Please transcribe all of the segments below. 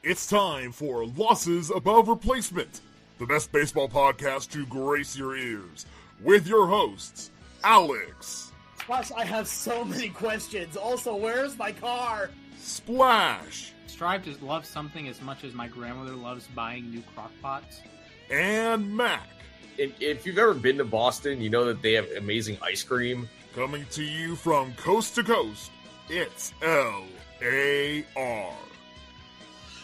It's time for Losses Above Replacement, the best baseball podcast to grace your ears, with your hosts, Alex. Gosh, I have so many questions. Also, where's my car? Splash. Strive to love something as much as my grandmother loves buying new crock pots. And Mac. If you've ever been to Boston, you know that they have amazing ice cream. Coming to you from coast to coast, it's L.A.R.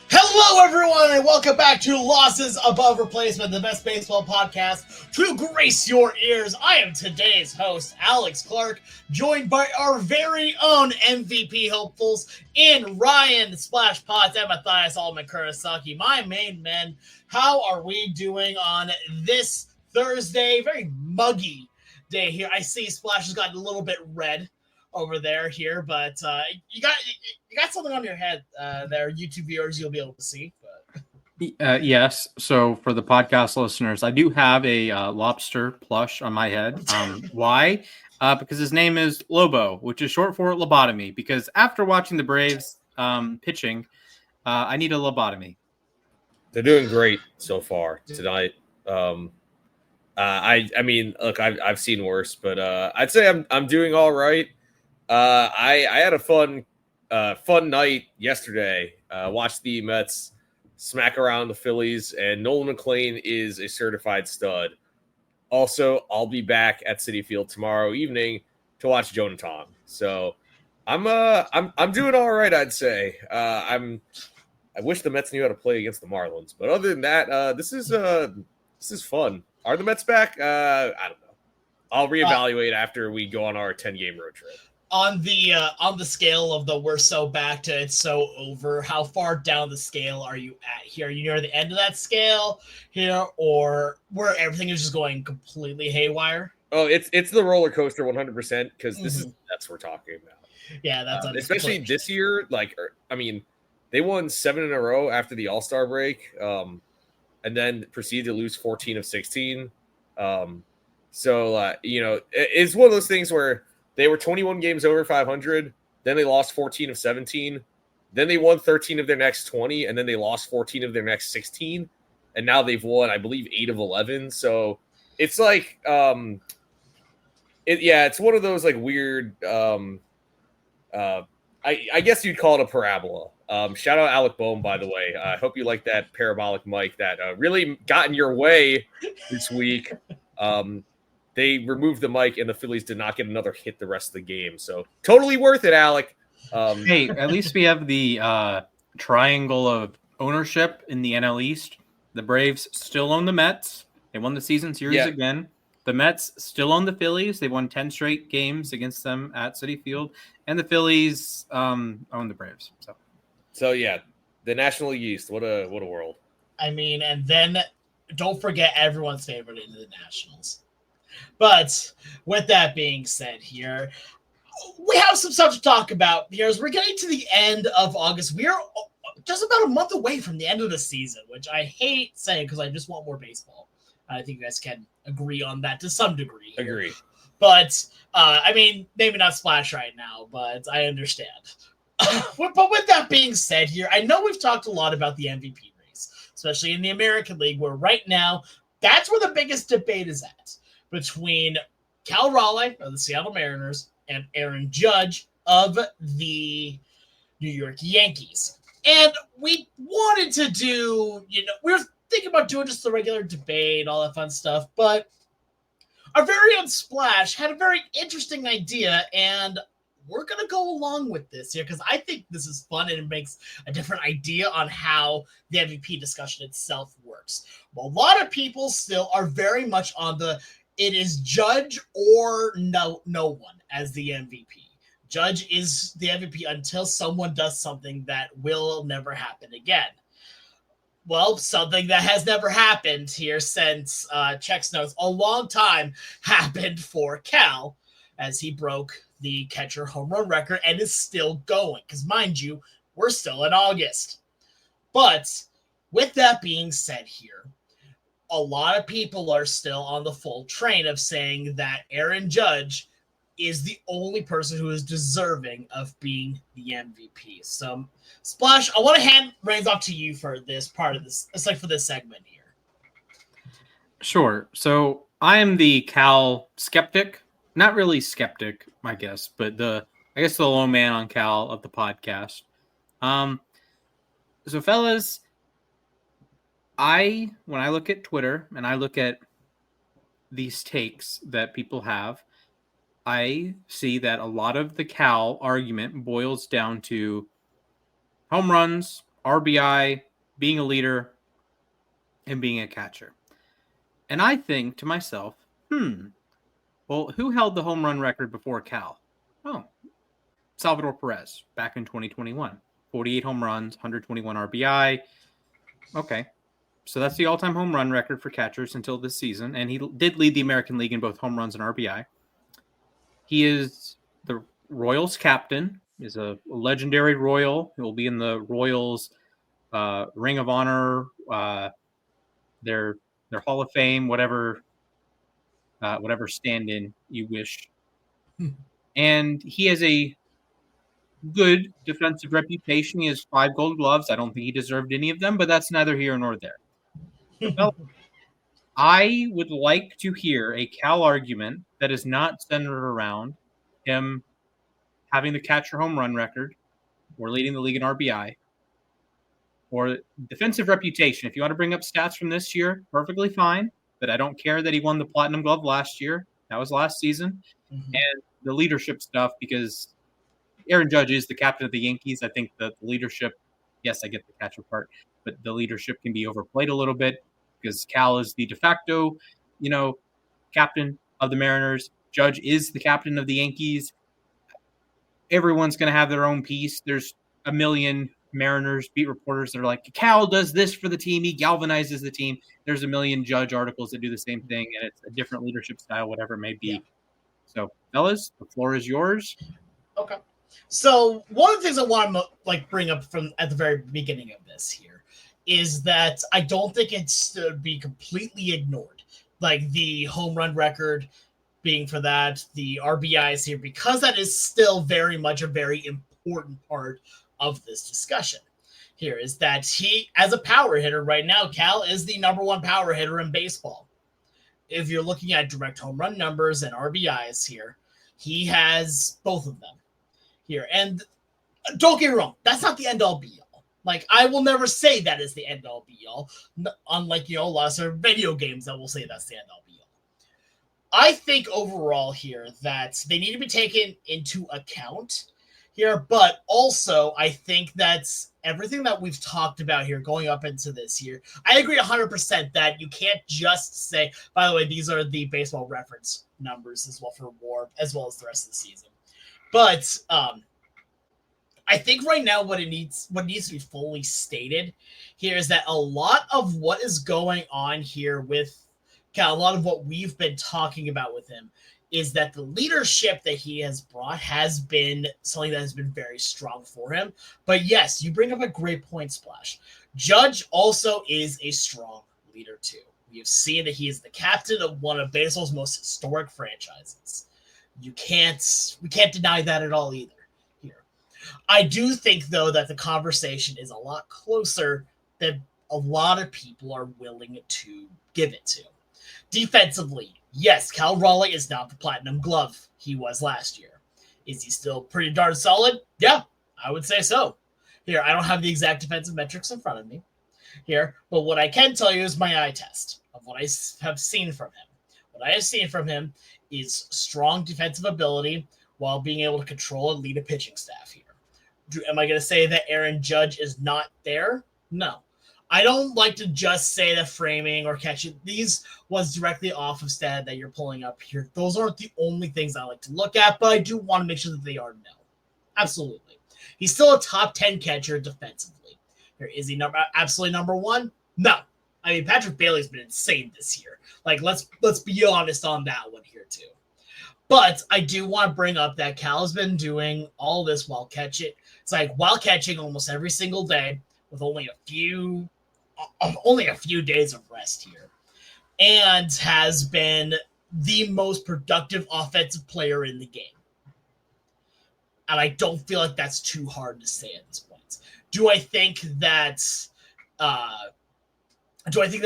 Hello, everyone, and welcome back to Losses Above Replacement, the best baseball podcast to grace your ears. I am today's host, Alex Clark, joined by our very own MVP hopefuls in Ryan Splash Potts and Mathias Kurosaki. My main men, how are we doing on this Thursday? Very muggy day here. I see Splash has gotten a little bit red over there here, but you got something on your head there, YouTube viewers, you'll be able to see. But yes. So for the podcast listeners, I do have a lobster plush on my head. Why? Because his name is Lobo, which is short for lobotomy. Because after watching the Braves pitching, I need a lobotomy. They're doing great so far tonight. I mean, look, I've seen worse, but I'd say I'm doing all right. I had a fun night yesterday. Watched the Mets smack around the Phillies, and Nolan McLean is a certified stud. Also, I'll be back at Citi Field tomorrow evening to watch Joe and Tom. So I'm doing all right, I'd say. I wish the Mets knew how to play against the Marlins, but other than that, this is fun. Are the Mets back? I don't know. I'll reevaluate after we go on our 10-game road trip. On the scale of the we're so back to it's so over, how far down the scale are you at here? Are you near the end of that scale here, or where everything is just going completely haywire? Oh, it's the roller coaster 100% because that's what we're talking about. Yeah, that's especially this year. Like, I mean, they won 7 in a row after the All-Star break, and then proceeded to lose 14 of 16. So it's one of those things where they were 21 games over 500. Then they lost 14 of 17. Then they won 13 of their next 20. And then they lost 14 of their next 16. And now they've won, I believe, 8 of 11. So it's like, it's one of those like weird, I guess you'd call it a parabola. Shout out Alec Boehm, by the way. I hope you like that parabolic mic that really got in your way this week. They removed the mic, and the Phillies did not get another hit the rest of the game. So totally worth it, Alec. Hey, at least we have the triangle of ownership in the NL East. The Braves still own the Mets. They won the season series again. The Mets still own the Phillies. They won 10 straight games against them at Citi Field. And the Phillies own the Braves. So yeah, the National League East. What a world. I mean, and then don't forget everyone's favorite in the Nationals. But with that being said here, we have some stuff to talk about here as we're getting to the end of August. We are just about a month away from the end of the season, which I hate saying because I just want more baseball. I think you guys can agree on that to some degree. Agree. But, I mean, maybe not Splash right now, but I understand. But with that being said here, I know we've talked a lot about the MVP race, especially in the American League, where right now, that's where the biggest debate is at, between Cal Raleigh of the Seattle Mariners and Aaron Judge of the New York Yankees. And we wanted to do, we were thinking about doing just the regular debate, all that fun stuff, but our very own Splash had a very interesting idea, and we're going to go along with this here because I think this is fun and it makes a different idea on how the MVP discussion itself works. Well, a lot of people still are very much on it is Judge or no one as the MVP. Judge is the MVP until someone does something that will never happen again. Well, something that has never happened here since Chex Notes a long time happened for Cal as he broke the catcher home run record and is still going. Because mind you, we're still in August. But with that being said here, a lot of people are still on the full train of saying that Aaron Judge is the only person who is deserving of being the MVP. So, Splash, I want to hand reins off to you for this part of this. It's like for this segment here. Sure. So I am the Cal skeptic. Not really skeptic, I guess, but the low man on Cal of the podcast. So fellas, when I look at Twitter and I look at these takes that people have, I see that a lot of the Cal argument boils down to home runs, RBI, being a leader, and being a catcher. And I think to myself, well, who held the home run record before Cal? Oh, Salvador Perez back in 2021. 48 home runs, 121 RBI. Okay. So that's the all-time home run record for catchers until this season. And he did lead the American League in both home runs and RBI. He is the Royals captain, is a legendary Royal. He will be in the Royals Ring of Honor, their Hall of Fame, whatever stand-in you wish. And he has a good defensive reputation. He has 5 Gold Gloves. I don't think he deserved any of them, but that's neither here nor there. Well, I would like to hear a Cal argument that is not centered around him having the catcher home run record or leading the league in RBI or defensive reputation. If you want to bring up stats from this year, perfectly fine, but I don't care that he won the Platinum Glove last year. That was last season. And the leadership stuff, because Aaron Judge is the captain of the Yankees. I think that the leadership, yes, I get the catcher part, but the leadership can be overplayed a little bit because Cal is the de facto, captain of the Mariners. Judge is the captain of the Yankees. Everyone's going to have their own piece. There's a million Mariners beat reporters that are like, Cal does this for the team. He galvanizes the team. There's a million Judge articles that do the same thing, and it's a different leadership style, whatever it may be. Yeah. So, fellas, the floor is yours. Okay. So one of the things I want to bring up from at the very beginning of this here is that I don't think it's to be completely ignored. Like the home run record being for that, the RBIs here, because that is still very much a very important part of this discussion. Here is that he, as a power hitter right now, Cal is the number 1 power hitter in baseball. If you're looking at direct home run numbers and RBIs here, he has both of them here. And don't get me wrong, that's not the end-all be-all. Like, I will never say that is the end-all be-all, unlike, lots of video games that will say that's the end-all be-all. I think overall here that they need to be taken into account here, but also I think that's everything that we've talked about here going up into this year. I agree 100% that you can't just say, by the way, these are the baseball reference numbers as well for WAR, as well as the rest of the season. But I think right now what needs to be fully stated here is that a lot of what is going on here with Cal, a lot of what we've been talking about with him is that the leadership that he has brought has been something that has been very strong for him. But yes, you bring up a great point, Splash. Judge also is a strong leader too. We have seen that he is the captain of one of baseball's most historic franchises. We can't deny that at all either here. I do think, though, that the conversation is a lot closer than a lot of people are willing to give it to. Defensively, yes, Cal Raleigh is not the Platinum Glove he was last year. Is he still pretty darn solid? Yeah, I would say so. Here, I don't have the exact defensive metrics in front of me here, but what I can tell you is my eye test of what I have seen from him. What I have seen from him is strong defensive ability while being able to control and lead a pitching staff here. Am I going to say that Aaron Judge is not there? No. I don't like to just say that framing or catching these was directly off of stat that you're pulling up here. Those aren't the only things I like to look at, but I do want to make sure that they are known. Absolutely. He's still a top 10 catcher defensively. Here, is he absolutely number 1? No. I mean, Patrick Bailey's been insane this year. Like, let's be honest on that one here too. But I do want to bring up that Cal has been doing all this while catching. It's like while catching almost every single day with only a few days of rest here, and has been the most productive offensive player in the game. And I don't feel like that's too hard to say at this point. Do I think that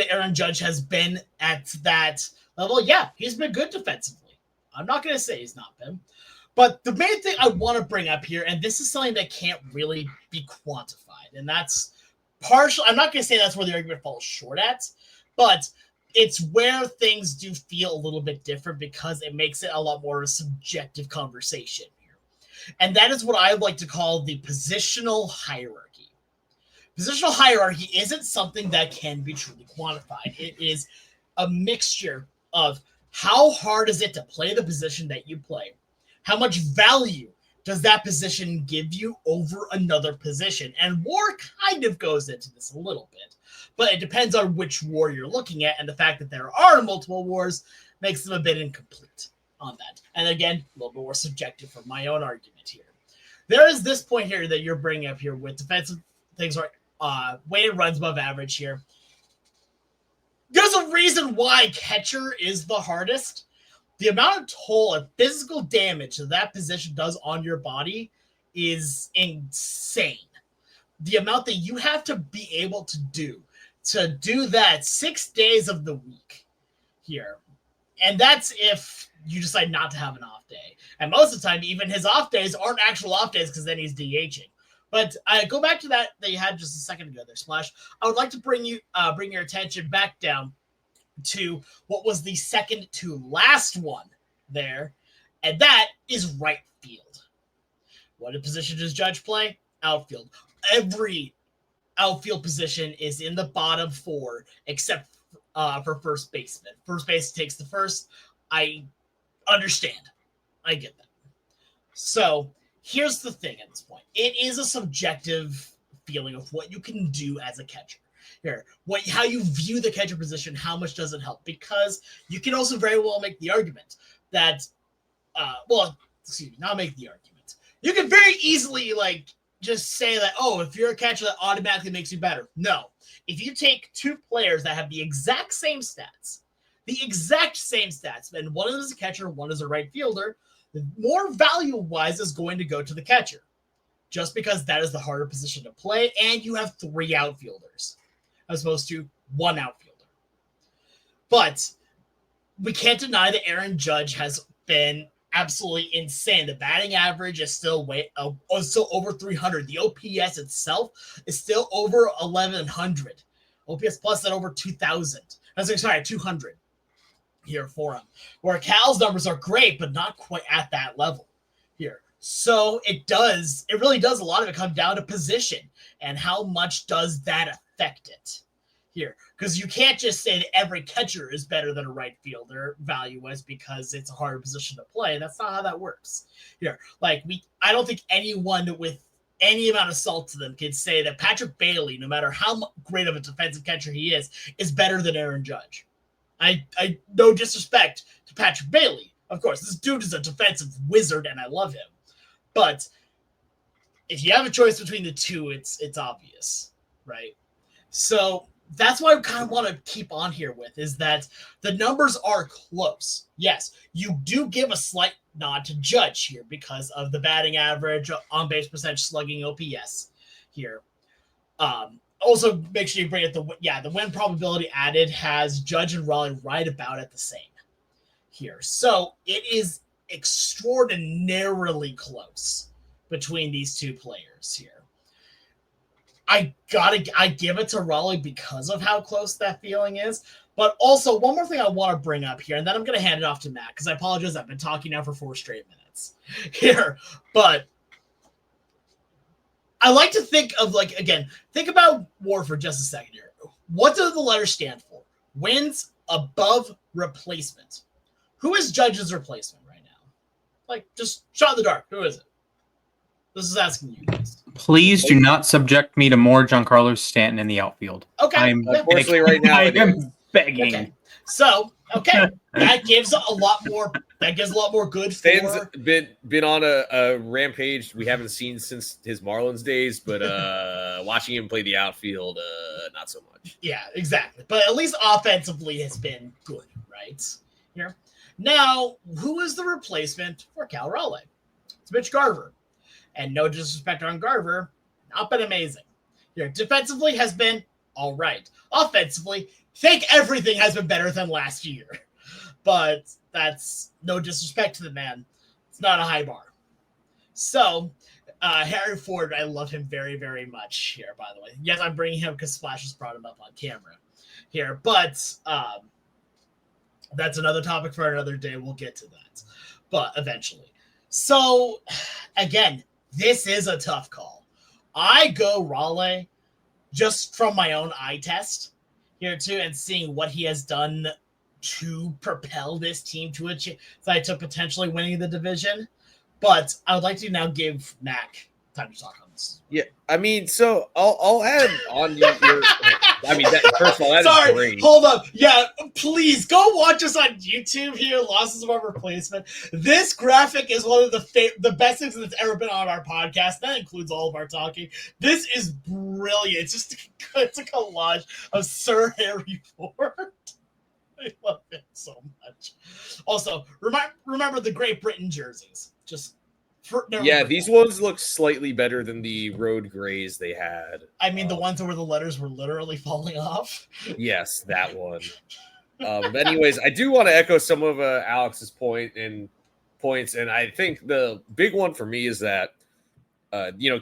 Aaron Judge has been at that level? Yeah, he's been good defensively. I'm not going to say he's not been. But the main thing I want to bring up here, and this is something that can't really be quantified, and that's partial. I'm not going to say that's where the argument falls short at, but it's where things do feel a little bit different because it makes it a lot more of a subjective conversation here. And that is what I like to call the positional hierarchy. Positional hierarchy isn't something that can be truly quantified. It is a mixture of how hard is it to play the position that you play? How much value does that position give you over another position? And war kind of goes into this a little bit, but it depends on which war you're looking at, and the fact that there are multiple wars makes them a bit incomplete on that. And again, a little bit more subjective for my own argument here. There is this point here that you're bringing up here with defensive things are weighted runs above average here. There's a reason why catcher is the hardest. The amount of toll and physical damage that position does on your body is insane. The amount that you have to be able to do that 6 days of the week here. And that's if you decide not to have an off day. And most of the time, even his off days aren't actual off days because then he's DHing. But I go back to that you had just a second ago there, Splash. I would like to bring your attention back down to what was the second to last one there, and that is right field. What position does Judge play? Outfield. Every outfield position is in the bottom four except for first baseman. First base takes the first. I understand. I get that. So here's the thing at this point. It is a subjective feeling of what you can do as a catcher. Here, how you view the catcher position, how much does it help? Because you can also very well make the argument that, not make the argument. You can very easily just say that, if you're a catcher, that automatically makes you better. No. If you take two players that have the exact same stats, and one of them is a catcher, one is a right fielder, the more value-wise is going to go to the catcher, just because that is the harder position to play, and you have three outfielders as opposed to one outfielder. But we can't deny that Aaron Judge has been absolutely insane. The batting average is still over 300. The OPS itself is still over 1,100. OPS plus at over 2,000. 200 here for him. Where Cal's numbers are great, but not quite at that level here. So it really does a lot of it come down to position and how much does that affect it here. Because you can't just say that every catcher is better than a right fielder value-wise because it's a harder position to play. That's not how that works here. I don't think anyone with any amount of salt to them can say that Patrick Bailey, no matter how great of a defensive catcher he is better than Aaron Judge. I no disrespect to Patrick Bailey. Of course, this dude is a defensive wizard and I love him. But if you have a choice between the two, it's obvious, right? So that's what I kind of want to keep on here with is that the numbers are close. Yes, you do give a slight nod to Judge here because of the batting average, on-base percentage, slugging, OPS here. Also, make sure you bring it the win probability added has Judge and Raleigh right about at the same here. So it is extraordinarily close between these two players here. I give it to Raleigh because of how close that feeling is. But also, one more thing I want to bring up here, and then I'm going to hand it off to Matt, because I apologize, I've been talking now for 4 straight minutes here. But I like to think of, think about WAR for just a second here. What do the letters stand for? Wins above replacement. Who is Judge's replacement right now? Just shot in the dark. Who is it? This is asking you guys. Please do not subject me to more Giancarlo Stanton in the outfield. Okay. Unfortunately, right now, I am begging. Okay. So, that gives a lot more. That gives a lot more good. Stan's been on a rampage we haven't seen since his Marlins days, but watching him play the outfield, not so much. Yeah, exactly. But at least offensively has been good, right? Here. Now, who is the replacement for Cal Raleigh? It's Mitch Garver. And no disrespect on Garver, not been amazing. Here, defensively has been all right. Offensively, think everything has been better than last year. But that's no disrespect to the man. It's not a high bar. So, Harry Ford, I love him very, very much here, by the way. Yes, I'm bringing him because Splash has brought him up on camera here. But that's another topic for another day. We'll get to that. But eventually. So, again, this is a tough call. I go Raleigh just from my own eye test here, too, and seeing what he has done to propel this team to to potentially winning the division. But I would like to now give Mac time to talk on this. Yeah, I mean, so I'll add on your I mean, first of all, that is great. Hold up. Yeah, please go watch us on YouTube here, Losses of Our Replacement. This graphic is one of the best things that's ever been on our podcast. That includes all of our talking. This is brilliant. It's a collage of Sir Harry Ford. I love it so much. Also, remember the Great Britain jerseys. These ones look slightly better than the road grays they had. I mean, the ones where the letters were literally falling off. Yes, that one. But anyways, I do want to echo some of Alex's points, and I think the big one for me is that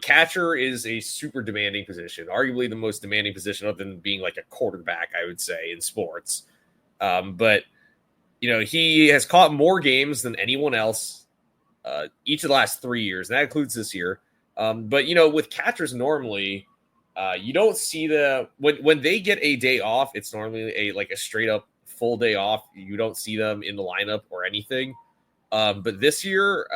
catcher is a super demanding position, arguably the most demanding position other than being like a quarterback, I would say, in sports. But he has caught more games than anyone else each of the last 3 years, and that includes this year. But with catchers normally, you don't see when they get a day off, it's normally a straight up full day off. You don't see them in the lineup or anything. But this year,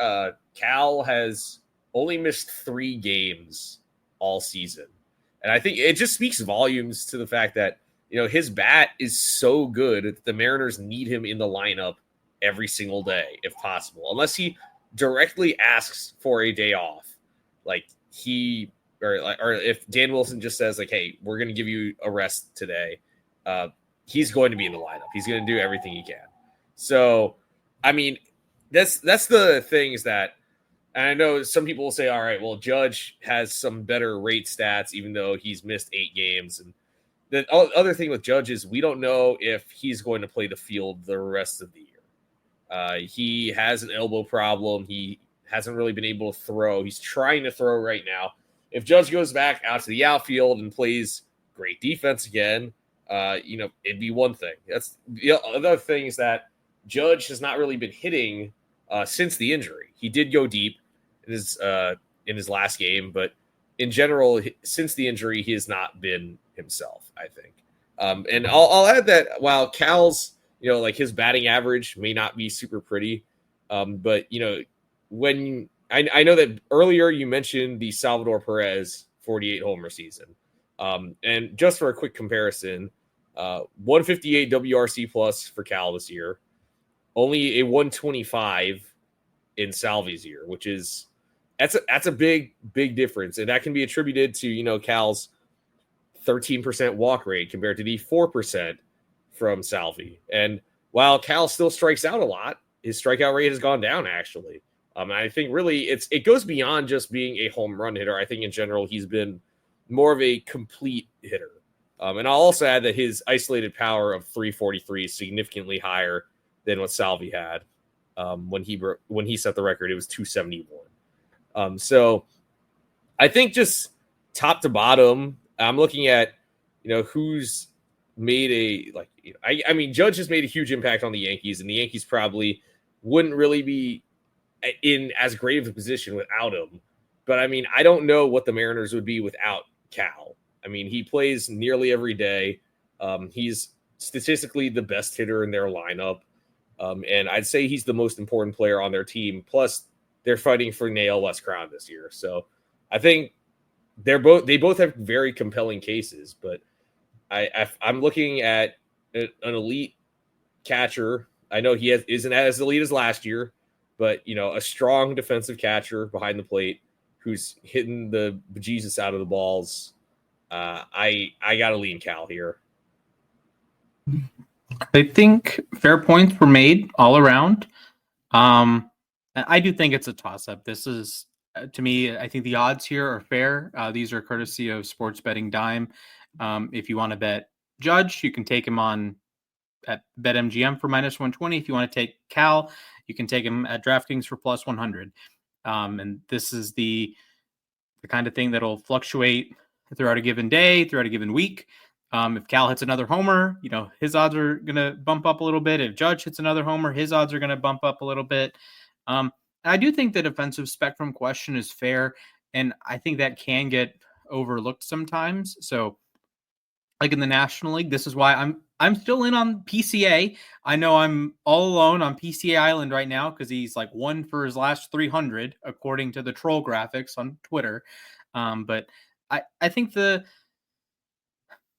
Cal has only missed 3 games all season, and I think it just speaks volumes to the fact that his bat is so good that the Mariners need him in the lineup every single day if possible, unless he directly asks for a day off, or if Dan Wilson just says hey, we're going to give you a rest today, he's going to be in the lineup. He's going to do everything he can. So, I mean, that's the things that, and I know some people will say, all right, well, Judge has some better rate stats, even though he's missed 8 games. And the other thing with Judge is we don't know if he's going to play the field the rest of the year. He has an elbow problem. He hasn't really been able to throw. He's trying to throw right now. If Judge goes back out to the outfield and plays great defense again, it'd be one thing. That's the other thing is that Judge has not really been hitting since the injury. He did go deep in his last game, but in general, since the injury, he has not been himself, I think. And I'll add that while Cal's his batting average may not be super pretty. But, when I know that earlier you mentioned the Salvador Perez 48 homer season. And just for a quick comparison, 158 WRC plus for Cal this year, only a 125 in Salvi's year, which is that's a big difference. And that can be attributed to, Cal's 13% walk rate compared to the 4% from Salvi. And while Cal still strikes out a lot, his strikeout rate has gone down, actually. I think really it goes beyond just being a home run hitter. I think in general he's been more of a complete hitter. And I'll also add that his isolated power of 343 is significantly than what Salvi had. When he set the record, it was 271. So I think just top to bottom, I'm looking at who's made I mean, Judge has made a huge impact on the Yankees, and the Yankees probably wouldn't really be in as great of a position without him. But I mean, I don't know what the Mariners would be without Cal. I mean, he plays nearly every day. He's statistically the best hitter in their lineup. And I'd say he's the most important player on their team. Plus, they're fighting for an AL West crown this year. So I think they both have very compelling cases, but I'm looking at an elite catcher. I know he isn't as elite as last year, but a strong defensive catcher behind the plate who's hitting the bejesus out of the balls. I got to lean Cal here. I think fair points were made all around. I do think it's a toss-up. This is, to me, I think the odds here are fair. These are courtesy of Sports Betting Dime. If you want to bet Judge, you can take him on at BetMGM for -120. If you want to take Cal, you can take him at DraftKings for +100. And this is the kind of thing that'll fluctuate throughout a given day, throughout a given week. If Cal hits another homer, his odds are going to bump up a little bit. If Judge hits another homer, his odds are going to bump up a little bit. I do think the defensive spectrum question is fair, and I think that can get overlooked sometimes. So, like in the National League, this is why I'm still in on PCA. I know I'm all alone on PCA Island right now because he's like 1 for his last 300, according to the troll graphics on Twitter. But I think the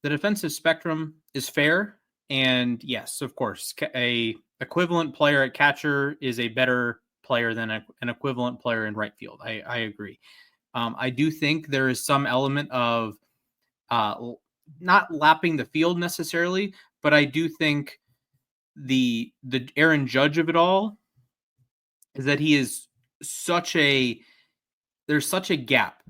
defensive spectrum is fair. And yes, of course, a equivalent player at catcher is a better player than an equivalent player in right field. I agree. I do think there is some element of not lapping the field necessarily, but I do think the Aaron Judge of it all is that he is there's such a gap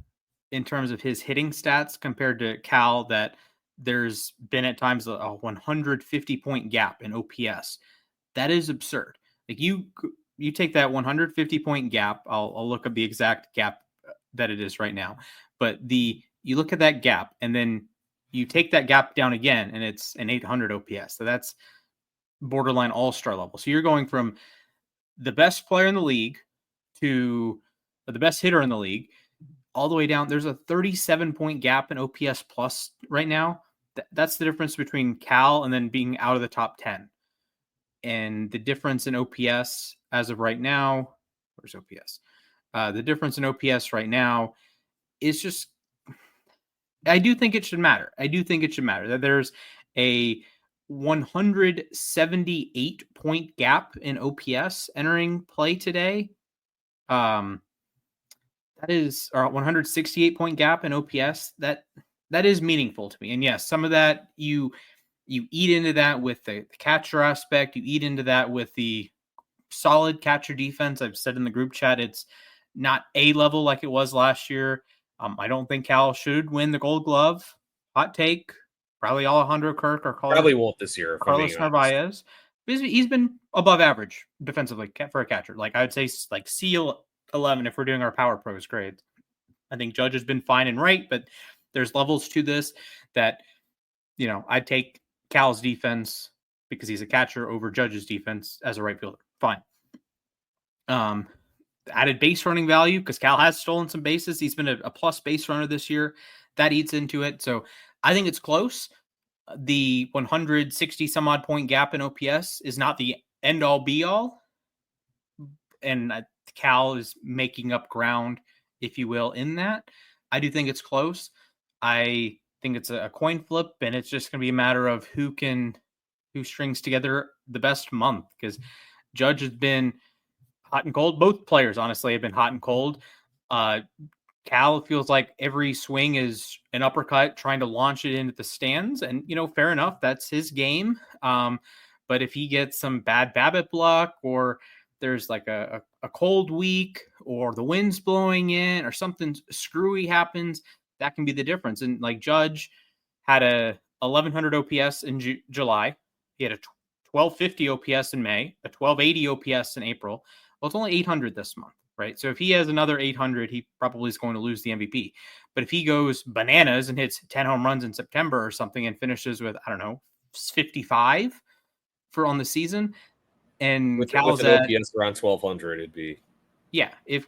in terms of his hitting stats compared to Cal that there's been at times a 150 point gap in OPS. That is absurd. Like you take that 150 point gap. I'll look up the exact gap that it is right now, but you look at that gap and then you take that gap down again and it's an 800 OPS. So that's borderline all-star level. So you're going from the best player in the league to the best hitter in the league all the way down. There's a 37 point gap in OPS plus right now. That's the difference between Cal and then being out of the top 10. And the difference in OPS as of right now, where's OPS? The difference in OPS right now is just, I do think it should matter. That there's a 178 point gap in OPS entering play today. That is our 168 point gap in OPS. That is meaningful to me. And yes, some of that you eat into that with the catcher aspect. You eat into that with the solid catcher defense. I've said in the group chat, it's not A level like it was last year. I don't think Cal should win the Gold Glove. Hot take. Probably Alejandro Kirk or probably won't this year. Carlos Narvaez. He's been above average defensively for a catcher. Like I would say, like C11 if we're doing our Power Pros grades. I think Judge has been fine and right, but there's levels to this that I'd take Cal's defense because he's a catcher over Judge's defense as a right fielder. Fine. Added base running value because Cal has stolen some bases. He's been a plus base runner this year. That eats into it. So I think it's close. The 160 some odd point gap in OPS is not the end all be all. And Cal is making up ground, if you will, in that. I do think it's close. I think it's a coin flip, and it's just going to be a matter of who strings together the best month, because Judge has been hot and cold. Both players, honestly, have been hot and cold. Cal feels like every swing is an uppercut trying to launch it into the stands. And, fair enough. That's his game. But if he gets some bad BABIP luck, or there's like a cold week, or the wind's blowing in, or something screwy happens, that can be the difference. And like Judge had a 1100 OPS in July. He had a 1250 OPS in May, a 1280 OPS in April. Well, it's only 800 this month, right? So if he has another 800, he probably is going to lose the MVP. But if he goes bananas and hits 10 home runs in September or something and finishes with, 55 on the season, and with Cal's an OPS around 1200, it'd be. Yeah, if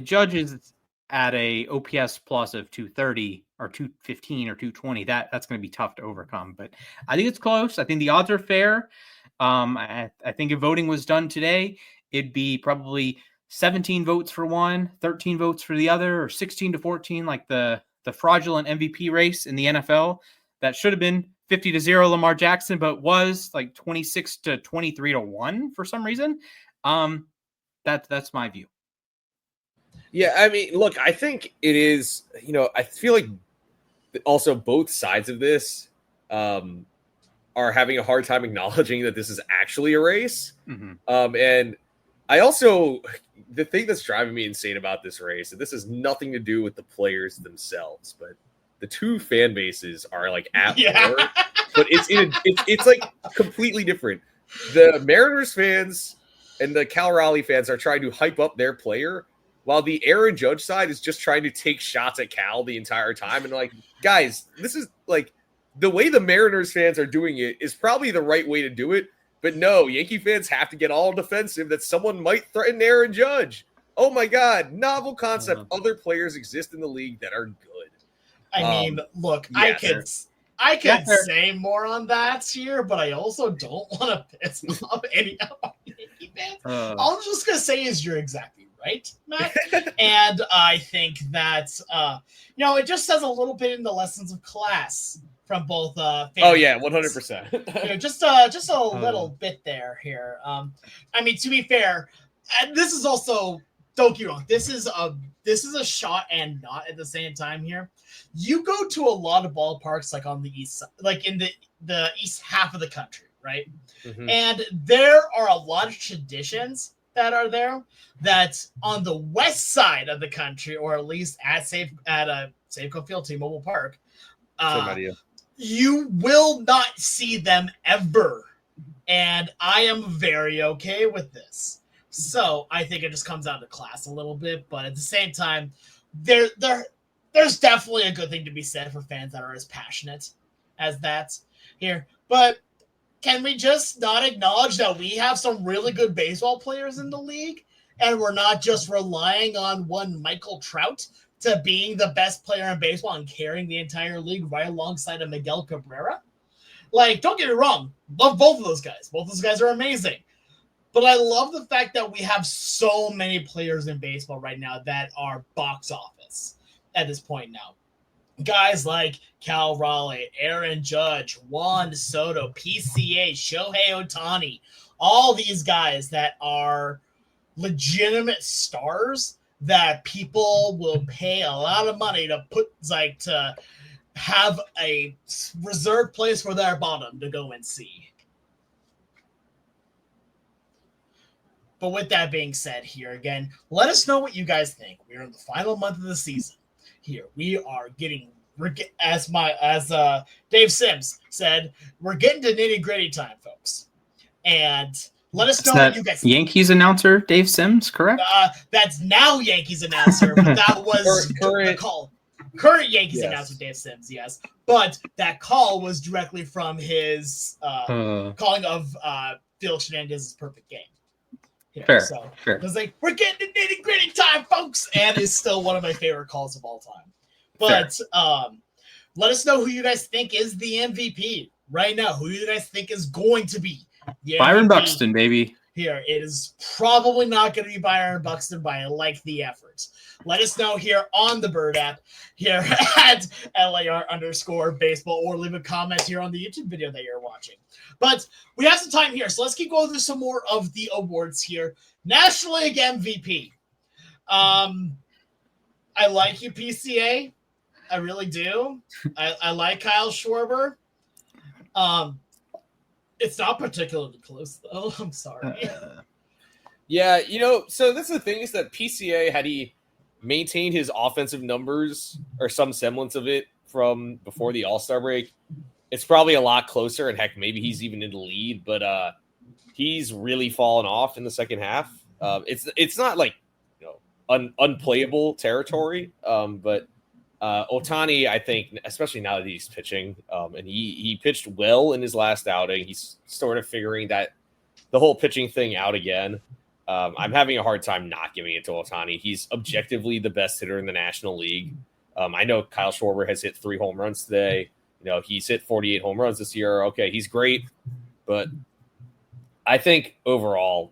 Judge is at a OPS plus of 230 or 215 or 220, that's going to be tough to overcome. But I think it's close. I think the odds are fair. I think if voting was done today, it'd be probably 17 votes for one, 13 votes for the other, or 16-14, like the fraudulent MVP race in the NFL. That should have been 50-0 Lamar Jackson, but was like 26-23-1 for some reason. That's my view. Yeah, I mean, look, I think it is, I feel like also both sides of this, are having a hard time acknowledging that this is actually a race. Mm-hmm. And I also, the thing that's driving me insane about this race, and this has nothing to do with the players themselves, but the two fan bases are like at war, but it's like completely different. The Mariners fans and the Cal Raleigh fans are trying to hype up their player, while the Aaron Judge side is just trying to take shots at Cal the entire time. And like, guys, this is like the way the Mariners fans are doing it is probably the right way to do it. But no, Yankee fans have to get all defensive that someone might threaten Aaron Judge. Oh my God, novel concept. Other players exist in the league that are good. I mean, look, yes. I could say more on that here, but I also don't want to piss off any Yankee fans. All I'm just gonna say is you're exactly right, Matt. And I think that it just says a little bit in the lessons of class from both fans. Oh yeah, 100%. Just a little bit there here. I mean, to be fair, and this is also, don't get me wrong, this is a shot and not at the same time here. You go to a lot of ballparks like on the east side, like in the east half of the country, right? Mm-hmm. And there are a lot of traditions that are there that on the west side of the country, or at least at Safeco Field, T-Mobile Park, you will not see them ever. And I am very okay with this. So I think it just comes down to class a little bit, but at the same time, there's definitely a good thing to be said for fans that are as passionate as that here. But can we just not acknowledge that we have some really good baseball players in the league, and we're not just relying on one Michael Trout to being the best player in baseball and carrying the entire league right alongside of Miguel Cabrera? Like, don't get me wrong, love both of those guys. Both those guys are amazing. But I love the fact that we have so many players in baseball right now that are box office at this point now. Guys like Cal Raleigh, Aaron Judge, Juan Soto, PCA, Shohei Ohtani, all these guys that are legitimate stars that people will pay a lot of money to to have a reserved place for their bottom to go and see. But with that being said here again, let us know what you guys think. We're in the final month of the season. Here we are as Dave Sims said, we're getting to nitty gritty time, folks. And let us know what you guys think. Yankees announcer Dave Sims, correct? That's now Yankees announcer, but that was the call. Current Yankees announcer Dave Sims, yes. But that call was directly from his calling of Felix Hernandez's perfect game. Fair. It was like, we're getting to nitty gritty time, folks, and it's still one of my favorite calls of all time. But let us know who you guys think is the MVP right now. Who you guys think is going to be the Byron MVP Buxton, baby. Here, it is probably not going to be Byron Buxton, but I like the effort. Let us know here on the Bird app, here at LAR_baseball, or leave a comment here on the YouTube video that you're watching. But we have some time here, so let's keep going through some more of the awards here. National League MVP. I like you, PCA. I really do. I like Kyle Schwarber. It's not particularly close, though. I'm sorry. Yeah, so that's the thing is that PCA, had he maintained his offensive numbers or some semblance of it from before the All-Star break, it's probably a lot closer. And heck, maybe he's even in the lead, but he's really fallen off in the second half. It's not like unplayable territory, but Ohtani, I think, especially now that he's pitching, and he pitched well in his last outing, he's sort of figuring that the whole pitching thing out again. I'm having a hard time not giving it to Ohtani. He's objectively the best hitter in the National League. I know Kyle Schwarber has hit 3 home runs today. He's hit 48 home runs this year. Okay, he's great, but I think overall,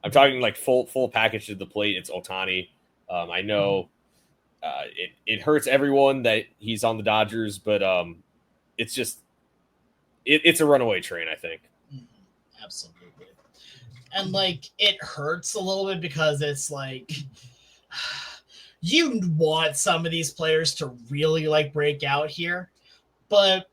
I'm talking like full package to the plate. It's Ohtani. I know it hurts everyone that he's on the Dodgers, but it's just it's a runaway train, I think. Absolutely. And it hurts a little bit because it's like you want some of these players to really break out here, but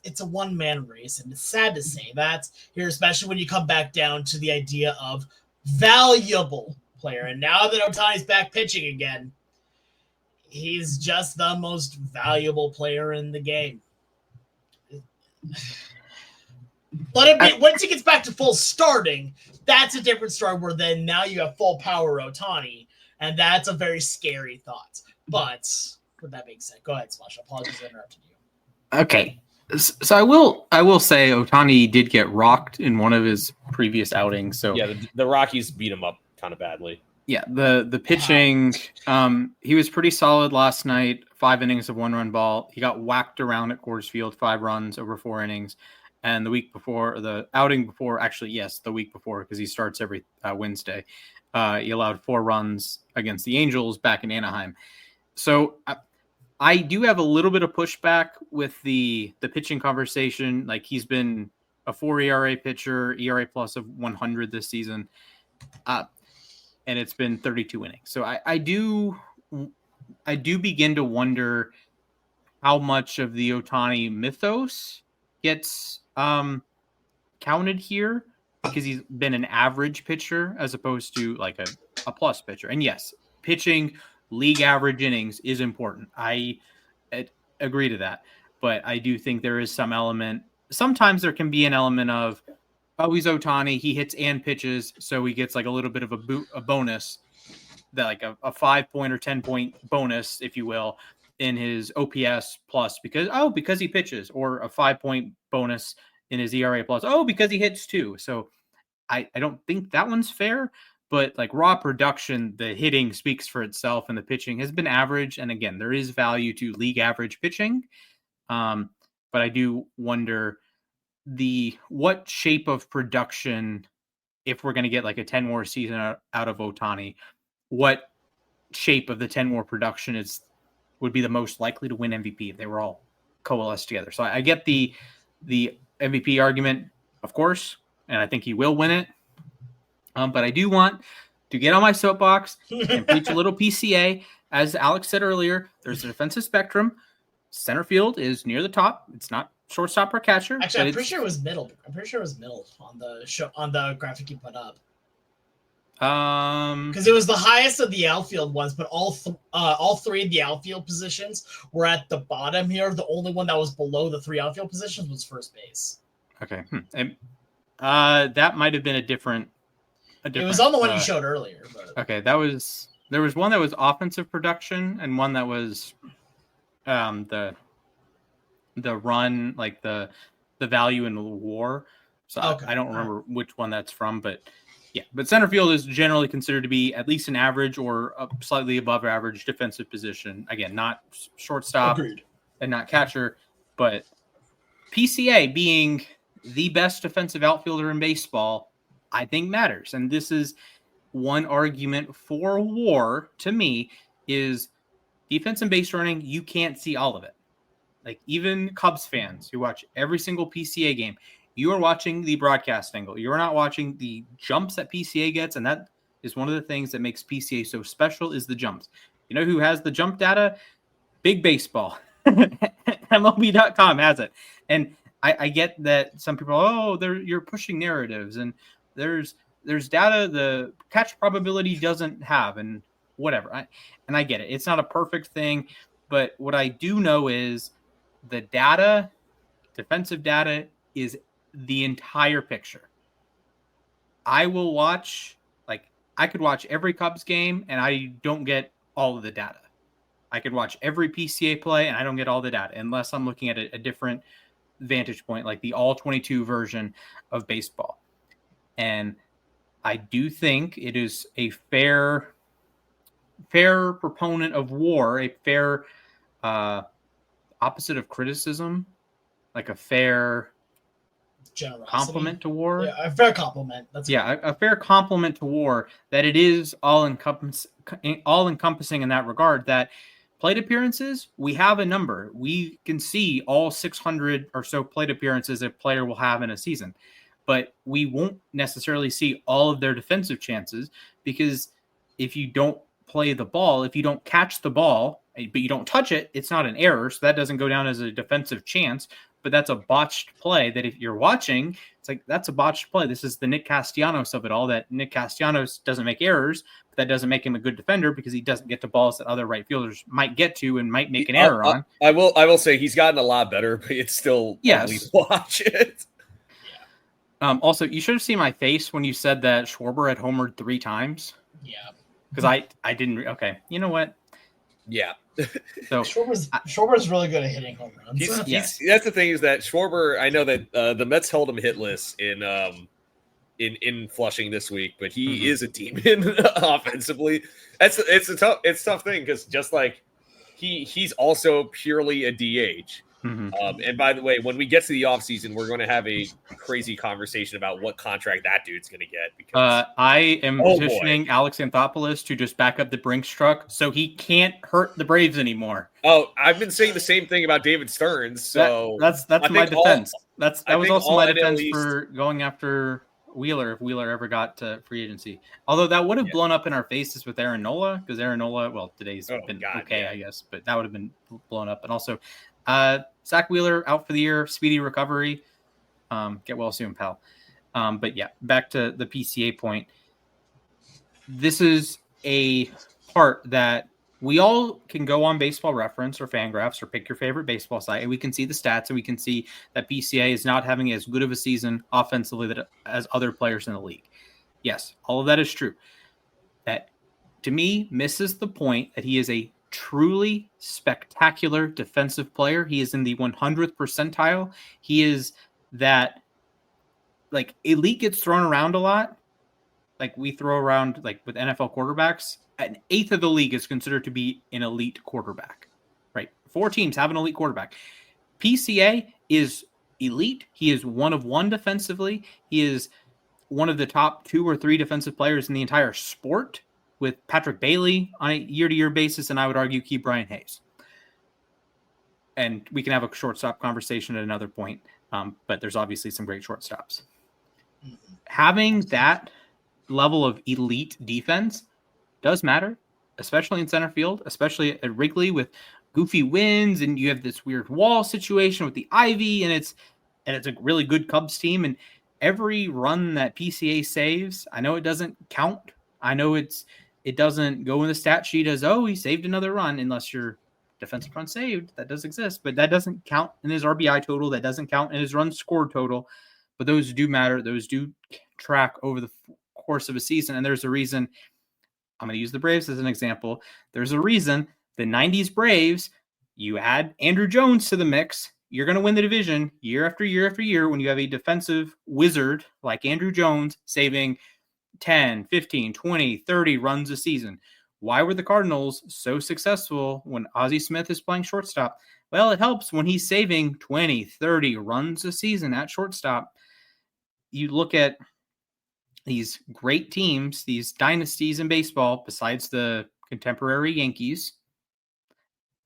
it's a one-man race, and it's sad to say that here, especially when you come back down to the idea of valuable player. And now that Ohtani's back pitching again, he's just the most valuable player in the game. But once he gets back to full starting, that's a different story where then now you have full power Ohtani, and that's a very scary thought. But with that being said, go ahead, Splash. Apologies for interrupting you. Okay. So I will say Ohtani did get rocked in one of his previous outings. So yeah, the Rockies beat him up kind of badly. Yeah, the pitching, he was pretty solid last night. 5 innings of 1-run ball. He got whacked around at Coors Field, 5 runs over 4 innings. And the week before, the outing before, actually, yes, the week before, because he starts every Wednesday, he allowed 4 runs against the Angels back in Anaheim. So I do have a little bit of pushback with the pitching conversation. Like, he's been a 4 ERA pitcher, ERA plus of 100 this season. And it's been 32 innings. So I do begin to wonder how much of the Ohtani mythos gets counted here, because he's been an average pitcher as opposed to like a plus pitcher. And yes, pitching league average innings is important. I agree to that. But I do think there is some element. Sometimes there can be an element of, oh, he's Ohtani, he hits and pitches, so he gets like a little bit of a bonus, that like a 5-point or 10-point bonus, if you will, in his OPS plus because he pitches, or a 5-point bonus in his ERA plus, because he hits too. So I don't think that one's fair, but like raw production, the hitting speaks for itself, and the pitching has been average. And again, there is value to league average pitching. But I do wonder what shape of production, if we're going to get like a 10 war season out of Ohtani, what shape of the 10 war production would be the most likely to win MVP if they were all coalesced together. So I get the MVP argument, of course, and I think he will win it. But I do want to get on my soapbox and preach a little PCA. As Alex said earlier, there's a defensive spectrum. Center field is near the top. It's not shortstop or catcher. Actually, I'm pretty sure it was middle. I'm pretty sure it was middle on the graphic you put up. Because it was the highest of the outfield ones, but all 3 of the outfield positions were at the bottom here. The only one that was below the 3 outfield positions was first base. Okay. That might have been a different. It was on the one you showed earlier. But. Okay, there was one that was offensive production, and one that was the run, like the value in the WAR. So okay. I don't remember which one that's from, but yeah. But center field is generally considered to be at least an average or a slightly above average defensive position. Again, not shortstop. Agreed. And not catcher, but PCA being the best defensive outfielder in baseball, I think matters. And this is one argument for WAR to me, is defense and base running. You can't see all of it. Like, even Cubs fans who watch every single PCA game, you are watching the broadcast angle. You are not watching the jumps that PCA gets, and that is one of the things that makes PCA so special, is the jumps. You know who has the jump data? Big Baseball. MLB.com has it. And I get that some people, you're pushing narratives, and there's data the catch probability doesn't have, and whatever. I get it. It's not a perfect thing, but what I do know is the data, defensive data, is the entire picture. I will watch, I could watch every Cubs game and I don't get all of the data. I could watch every PCA play and I don't get all the data unless I'm looking at a different vantage point, like the all 22 version of baseball. And I do think it is a fair proponent of WAR, a fair opposite of criticism, like a fair compliment to WAR. Yeah, a fair compliment. A fair compliment to WAR, that it is all encompassing in that regard, that plate appearances, we have a number. We can see all 600 or so plate appearances a player will have in a season, but we won't necessarily see all of their defensive chances, because if you don't play the ball, if you don't catch the ball, but you don't touch it, it's not an error, so that doesn't go down as a defensive chance. but that's a botched play that if you're watching, it's like, that's a botched play. This is the Nick Castellanos of it all, that Nick Castellanos doesn't make errors, but that doesn't make him a good defender because he doesn't get to balls that other right fielders might get to and might make an error on. I will say he's gotten a lot better, but it's still ugly to watch it. Also, you should have seen my face when you said that Schwarber had homered 3 times. Yeah. Because I didn't. Okay. You know what? Yeah. So Schwarber's really good at hitting home runs. That's the thing, is that Schwarber, I know that the Mets held him hitless in Flushing this week, but he is a demon offensively. It's a tough thing, because just like he's also purely a DH. And by the way, when we get to the offseason, we're going to have a crazy conversation about what contract that dude's going to get. Because I am petitioning Alex Anthopoulos to just back up the Brinks truck so he can't hurt the Braves anymore. Oh, I've been saying the same thing about David Stearns. So that's my defense. That was also my defense NL for going after Wheeler if Wheeler ever got to free agency. Although that would have blown up in our faces with Aaron Nola, because Aaron Nola, well, today's been okay, I guess, but that would have been blown up. And also, Zach Wheeler out for the year, speedy recovery. Get well soon, pal. But yeah, back to the PCA point. This is a part that we all can go on Baseball Reference or Fangraphs or pick your favorite baseball site, and we can see the stats, and we can see that PCA is not having as good of a season offensively as other players in the league. Yes, all of that is true. That, to me, misses the point that he is a truly spectacular defensive player. He is in the 100th percentile. He is that, like, elite gets thrown around a lot. Like we throw around, like with NFL quarterbacks, an 1/8 of the league is considered to be an elite quarterback, right? 4 teams have an elite quarterback. PCA is elite. He is one of one defensively. He is one of the top 2 or 3 defensive players in the entire sport, with Patrick Bailey on a year-to-year basis, and I would argue keep Brian Hayes. And we can have a shortstop conversation at another point, but there's obviously some great shortstops. Having that level of elite defense does matter, especially in center field, especially at Wrigley with goofy winds, and you have this weird wall situation with the ivy, and it's a really good Cubs team, and every run that PCA saves, I know it doesn't count. I know it doesn't go in the stat sheet as, oh, he saved another run, unless your defensive run saved. That does exist, but that doesn't count in his RBI total. That doesn't count in his runs scored total. But those do matter. Those do track over the course of a season. And there's a reason. I'm going to use the Braves as an example. There's a reason the 90s Braves, you add Andrew Jones to the mix, you're going to win the division year after year after year when you have a defensive wizard like Andrew Jones saving 10, 15, 20, 30 runs a season. Why were the Cardinals so successful when Ozzie Smith is playing shortstop? Well, it helps when he's saving 20, 30 runs a season at shortstop. You look at these great teams, these dynasties in baseball, besides the contemporary Yankees,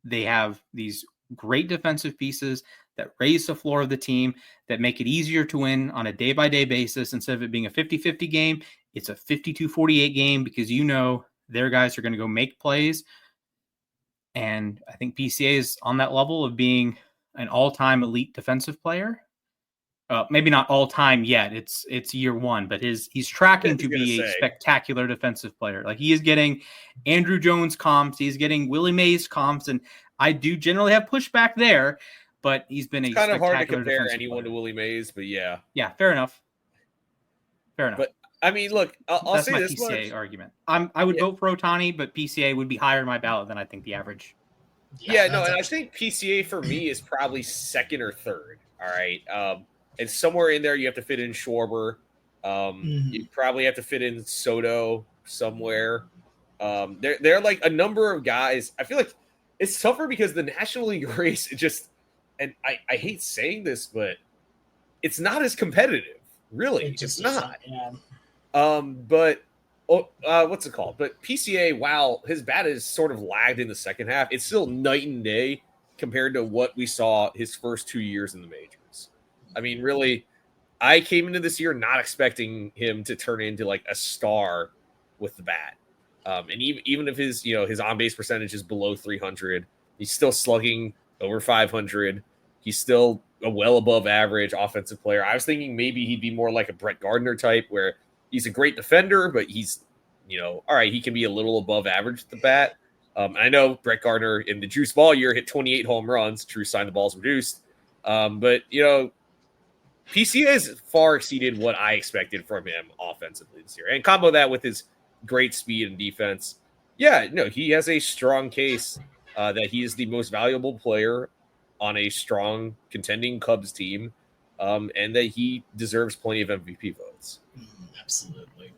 they have these great defensive pieces that raise the floor of the team, that make it easier to win on a day-by-day basis. Instead of it being a 50-50 game, it's a 52-48 game, because you know their guys are going to go make plays. And I think PCA is on that level of being an all-time elite defensive player. Maybe not all-time yet. It's year 1, but he's tracking to be a spectacular defensive player. Like, he is getting Andrew Jones comps. He's getting Willie Mays comps. And I do generally have pushback there, but he's been a kind of hard to compare anyone to Willie Mays, but yeah. Yeah, fair enough. But I mean, look, I'll say this PCA much. argument. I would vote for Ohtani, but PCA would be higher in my ballot than I think the average. Yeah, no, and I think PCA for me is probably second or third. All right. And somewhere in there you have to fit in Schwarber. You probably have to fit in Soto somewhere. There are like a number of guys. I feel like it's tougher because the National League race just, and I hate saying this, but it's not as competitive. Really, it's not. Yeah. But what's it called? But PCA, while his bat is sort of lagged in the second half, it's still night and day compared to what we saw his first 2 years in the majors. I mean, really, I came into this year not expecting him to turn into like a star with the bat. And even if his on base percentage is below 300, he's still slugging over 500. He's still a well above average offensive player. I was thinking maybe he'd be more like a Brett Gardner type, where he's a great defender, but he's, all right, he can be a little above average at the bat. I know Brett Gardner in the Juice Ball year hit 28 home runs. True sign, the ball's reduced. But, PCA has far exceeded what I expected from him offensively this year. And combo that with his great speed and defense. Yeah, he has a strong case that he is the most valuable player on a strong contending Cubs team, and that he deserves plenty of MVP votes. Absolutely.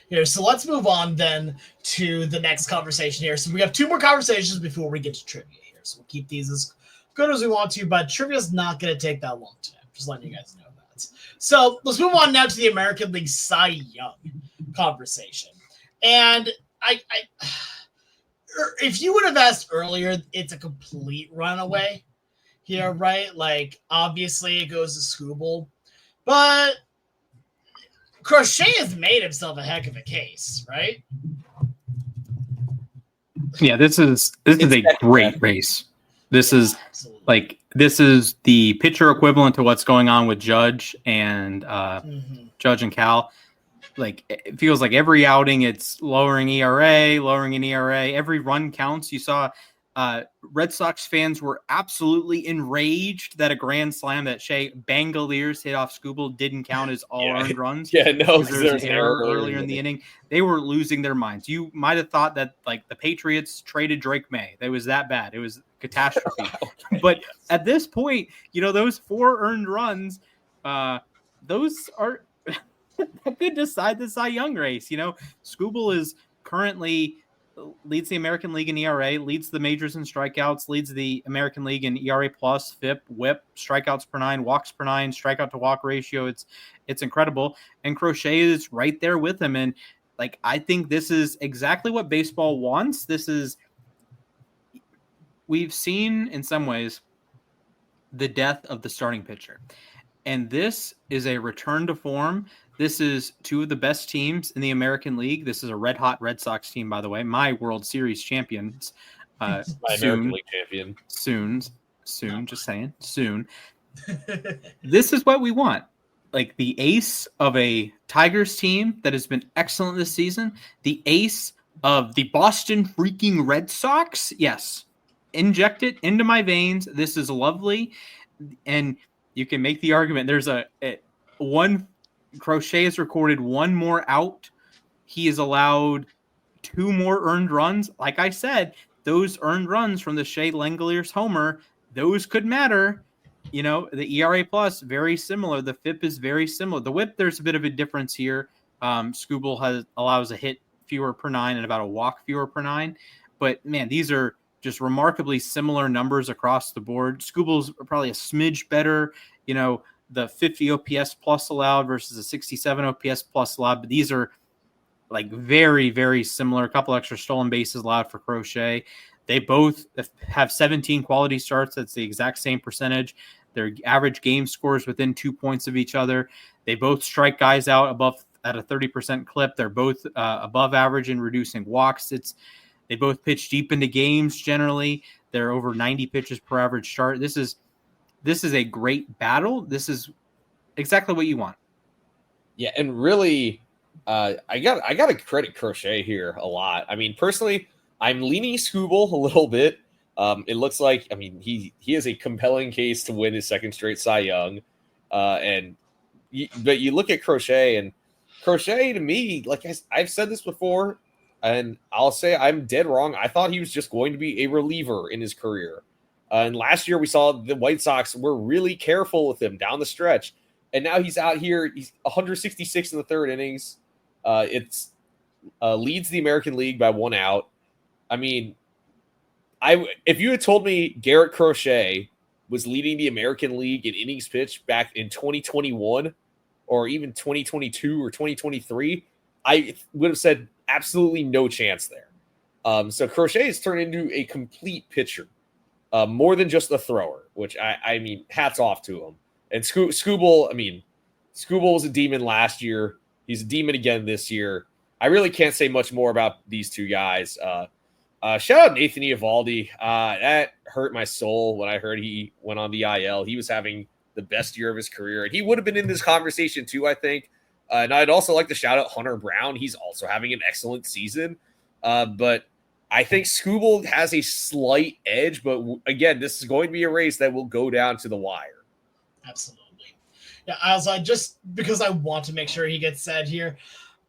Here, so let's move on then to the next conversation here. So we have 2 more conversations before we get to trivia here. So we'll keep these as good as we want to, but trivia is not going to take that long today. I'm just letting you guys know that. So let's move on now to the American League Cy Young conversation. And I if you would have asked earlier, it's a complete runaway here, right? Like, obviously it goes to Skubal, but Crochet has made himself a heck of a case, right? Yeah, this is a great race. This is the pitcher equivalent to what's going on with Judge and Cal. Like, it feels like every outing it's lowering an ERA. Every run counts. You saw Red Sox fans were absolutely enraged that a grand slam that Shea Bangaliers hit off Skubal didn't count as all earned runs. Yeah, no, because there was an error earlier in the inning. They were losing their minds. You might have thought that like the Patriots traded Drake May. It was that bad. It was catastrophe. Okay, but at this point, those 4 earned runs, those are that could decide the Cy Young race. Skubal is currently leads the American League in ERA, leads the majors in strikeouts, leads the American League in ERA plus, FIP, WHIP, strikeouts per 9, walks per 9, strikeout to walk ratio. It's incredible. And Crochet is right there with him. And like, I think this is exactly what baseball wants. We've seen in some ways the death of the starting pitcher. And this is a return to form. This is 2 of the best teams in the American League. This is a red-hot Red Sox team, by the way. My World Series champions. My American League champion. Soon, just saying. Soon. This is what we want. Like, the ace of a Tigers team that has been excellent this season. The ace of the Boston freaking Red Sox. Yes. Inject it into my veins. This is lovely. And you can make the argument. There's one... Crochet has recorded 1 more out. He has allowed 2 more earned runs. Like I said, those earned runs from the Shea Langoliers homer, those could matter. The ERA plus, very similar. The FIP is very similar. The WHIP, there's a bit of a difference here. Skubal allows a hit fewer per 9 and about a walk fewer per 9. But, man, these are just remarkably similar numbers across the board. Skubal's probably a smidge better, the 50 OPS plus allowed versus a 67 OPS plus allowed. But these are like very, very similar. A couple extra stolen bases allowed for Crochet. They both have 17 quality starts. That's the exact same percentage. Their average game scores within 2 points of each other. They both strike guys out at a 30% clip. They're both above average in reducing walks. They both pitch deep into games generally. They're over 90 pitches per average start. This is a great battle. This is exactly what you want. Yeah, and really, I got to credit Crochet here a lot. I mean, personally, I'm leaning Skubal a little bit. It looks like, he has a compelling case to win his 2nd straight Cy Young. But you look at Crochet, and Crochet to me, like I've said this before, and I'll say I'm dead wrong. I thought he was just going to be a reliever in his career. And last year we saw the White Sox were really careful with him down the stretch. And now he's out here. He's 166 in the 3rd innings. Leads the American League by 1 out. If you had told me Garrett Crochet was leading the American League in innings pitched back in 2021 or even 2022 or 2023, I would have said absolutely no chance there. So Crochet has turned into a complete pitcher. More than just a thrower, which I mean, hats off to him. And Skubal was a demon last year. He's a demon again this year. I really can't say much more about these 2 guys. Shout out Nathan Eovaldi. That hurt my soul when I heard he went on the IL. He was having the best year of his career. And he would have been in this conversation too, I think. And I'd also like to shout out Hunter Brown. He's also having an excellent season. But I think Scooble has a slight edge. But again, this is going to be a race that will go down to the wire. Absolutely. Yeah, I was just because I want to make sure he gets said here.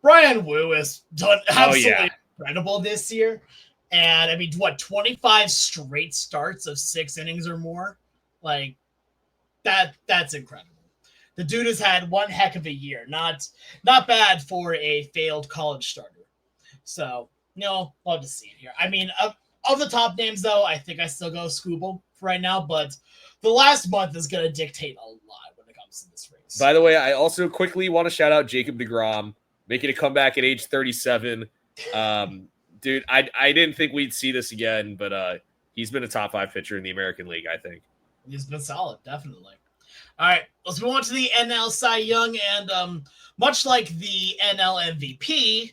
Brian Wu has done absolutely incredible this year. And I mean, 25 straight starts of 6 innings or more? Like, that's incredible. The dude has had one heck of a year. Not bad for a failed college starter. So, love to see it here. I mean, of the top names, though, I think I still go Scooble for right now, but the last month is going to dictate a lot when it comes to this race. By the way, I also quickly want to shout out Jacob deGrom, making a comeback at age 37. Dude, I didn't think we'd see this again, but he's been a top 5 pitcher in the American League, I think. He's been solid, definitely. All right, let's move on to the NL Cy Young, and much like the NL MVP,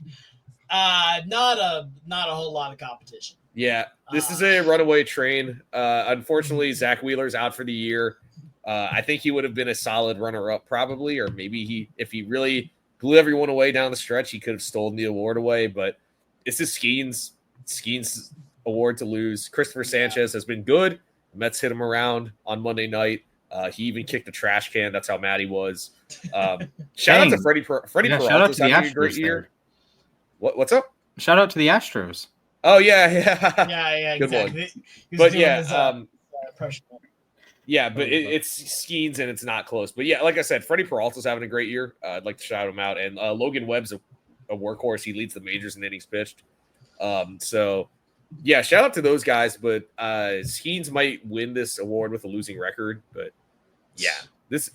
not a whole lot of competition. Yeah, this is a runaway train. Unfortunately, Zach Wheeler's out for the year. I think he would have been a solid runner-up probably, or maybe if he really blew everyone away down the stretch, he could have stolen the award away, but it's the Skeens award to lose. Christopher Sanchez has been good. The Mets hit him around on Monday night. He even kicked a trash can. That's how mad he was. Shout out to Freddie Peralta. Shout out to the having a great Astros year. What's up? Shout out to the Astros. Oh, yeah. Yeah, Good exactly. one. But but it's Skeens and it's not close. But yeah, like I said, Freddie Peralta's having a great year. I'd like to shout him out. And Logan Webb's a workhorse. He leads the majors in innings pitched. So yeah, shout out to those guys. But Skeens might win this award with a losing record. But yeah, this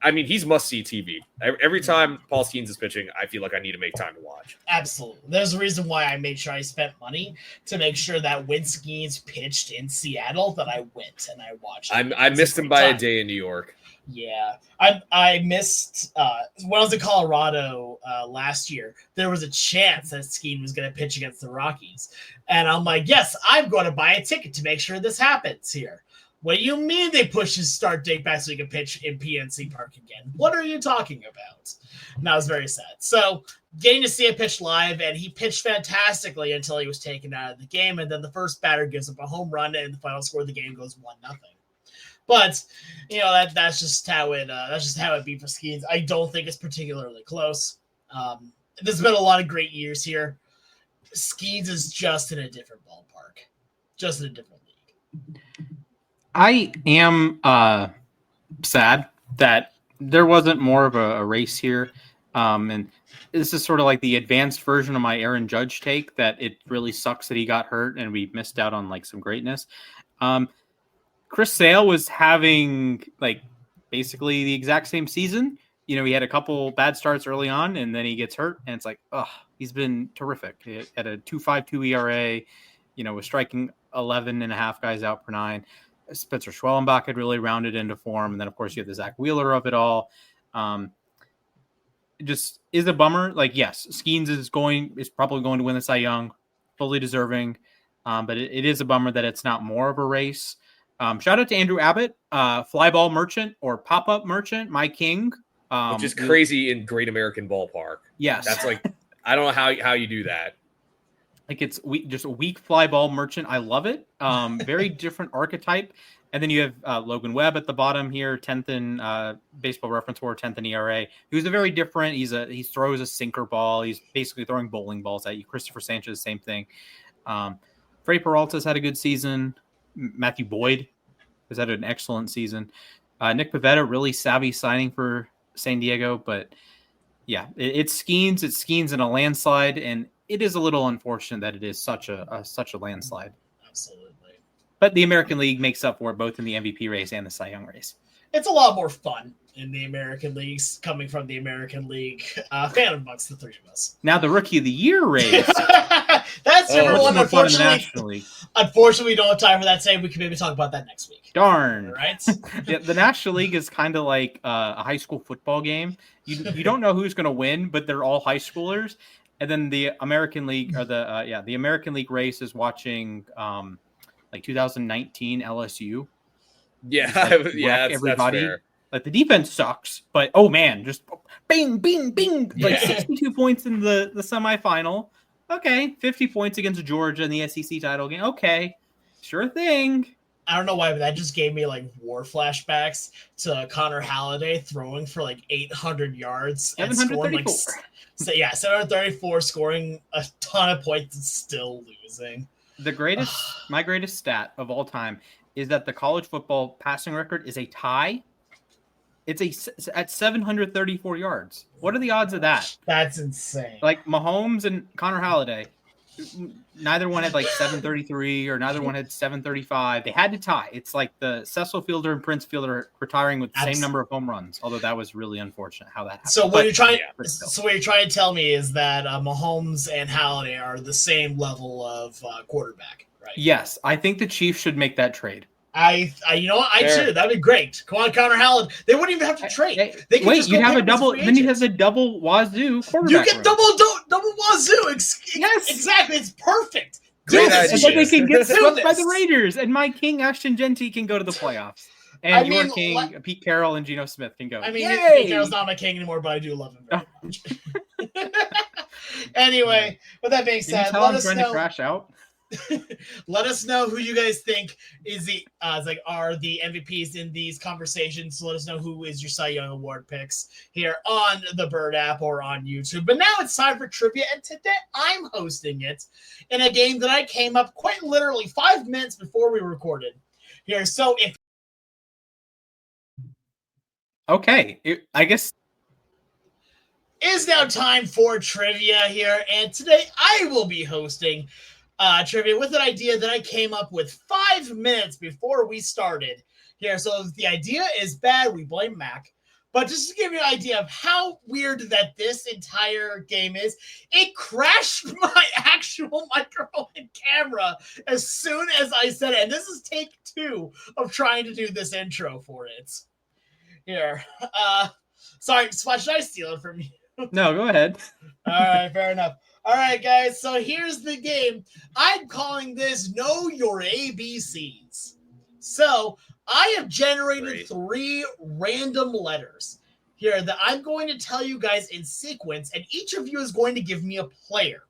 he's must-see TV. Every time Paul Skeens is pitching, I feel like I need to make time to watch. Absolutely. There's a reason why I made sure I spent money to make sure that when Skeens pitched in Seattle that I went and I watched. I missed him by a day in New York. Yeah. I missed when I was in Colorado last year, there was a chance that Skeen was going to pitch against the Rockies. And I'm like, yes, I'm going to buy a ticket to make sure this happens here. What do you mean they pushed his start date back so he can pitch in PNC Park again? What are you talking about? And that was very sad. So getting to see it pitch live, and he pitched fantastically until he was taken out of the game. And then the first batter gives up a home run, and the final score of the game goes 1-0. But that's just how it be for Skeens. I don't think it's particularly close. There's been a lot of great years here. Skeens is just in a different ballpark, just in a different league. I am sad that there wasn't more of a race here. And this is sort of like the advanced version of my Aaron Judge take, that it really sucks that he got hurt and we missed out on like some greatness. Chris Sale was having like basically the exact same season. He had a couple bad starts early on and then he gets hurt and it's like, he's been terrific. He had a 2.52 ERA, was striking 11.5 guys out per 9. Spencer Schwellenbach had really rounded into form. And then, of course, you have the Zach Wheeler of it all. It just is a bummer. Like, yes, Skeens is probably going to win the Cy Young, fully deserving. But it is a bummer that it's not more of a race. Shout out to Andrew Abbott, flyball merchant or pop-up merchant, my king. Which is crazy in Great American Ballpark. Yes. That's like, I don't know how you do that. Like it's just a weak fly ball merchant. I love it. Very different archetype. And then you have Logan Webb at the bottom here, 10th in Baseball Reference War, 10th in ERA. Who's a very different. He throws a sinker ball. He's basically throwing bowling balls at you. Christopher Sanchez, same thing. Freddie Peralta's had a good season. Matthew Boyd has had an excellent season. Nick Pivetta, really savvy signing for San Diego. But yeah, it's Skeens. It's Skeens in a landslide, and it is a little unfortunate that it is such a landslide. Absolutely. But the American League makes up for it both in the MVP race and the Cy Young race. It's a lot more fun in the American Leagues, coming from the American League fan amongst the three of us. Now the Rookie of the Year race. That's number one. Unfortunately, we don't have time for that. We can maybe talk about that next week. Darn. All right. Yeah, the National League is kind of like a high school football game. You don't know who's going to win, but they're all high schoolers. And then the American League, or the American League race is watching like 2019 LSU. Yeah, like that's everybody. fair. Like the defense sucks, but oh man, just bing, bing, bing, like 62 points in the semifinal. Okay, 50 points against Georgia in the SEC title game. Okay, sure thing. I don't know why, but that just gave me like war flashbacks to Connor Halliday throwing for like 800 yards and scoring like 734, scoring a ton of points and still losing. My greatest stat of all time is that the college football passing record is a tie. It's at 734 yards. What are the odds of that? That's insane. Like Mahomes and Connor Halliday, neither one had like 733 or neither one had 735. They had to tie. It's like the Cecil Fielder and Prince Fielder retiring with the same number of home runs. Although that was really unfortunate how that happened. So what you're trying to tell me is that Mahomes and Halliday are the same level of quarterback, right? Yes, I think the Chiefs should make that trade. I you know what? I should. That'd be great. Come on, Connor Halliday. They wouldn't even have to trade. They could you'd have a double. Then he has a double wazoo quarterback. You get double wazoo. Yes, exactly. It's perfect. Yes, and then they can get swept by the Raiders, and my king Ashton Genty can go to the playoffs, and your king Pete Carroll and Geno Smith can go. I mean, Pete Carroll's not my king anymore, but I do love him very much. Anyway, with that being said, let us know. Trying to crash out. Let us know who you guys think is are the MVPs in these conversations. So let us know who is your Cy Young Award picks here on the Bird app or on YouTube. But now it's time for trivia, and today I'm hosting it in a game that I came up quite literally 5 minutes before we recorded here. So if I guess is now time for trivia here, and today I will be hosting trivia with an idea that I came up with 5 minutes before we started here. So if the idea is bad, we blame Mac. But just to give you an idea of how weird that this entire game is, it crashed my actual microphone and camera as soon as I said it. And this is take 2 of trying to do this intro for it. Here. Sorry, should I steal it from you? No, go ahead. All right, fair enough. All right, guys, so here's the game. I'm calling this Know Your ABCs. So I have generated 3 random letters here that I'm going to tell you guys in sequence, and each of you is going to give me a player.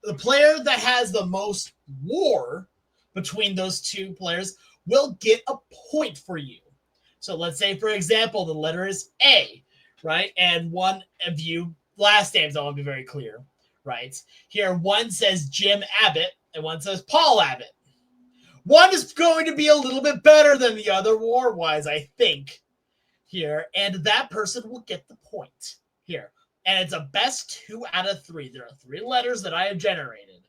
The player that has the most war between those 2 players will get a point for you. So let's say, for example, the letter is A, right? And one of you, last names, I want to be very clear. Right here, one says Jim Abbott and one says Paul Abbott. One is going to be a little bit better than the other war-wise, I think, here, and that person will get the point here. And it's a best 2 out of 3. There are 3 letters that I have generated.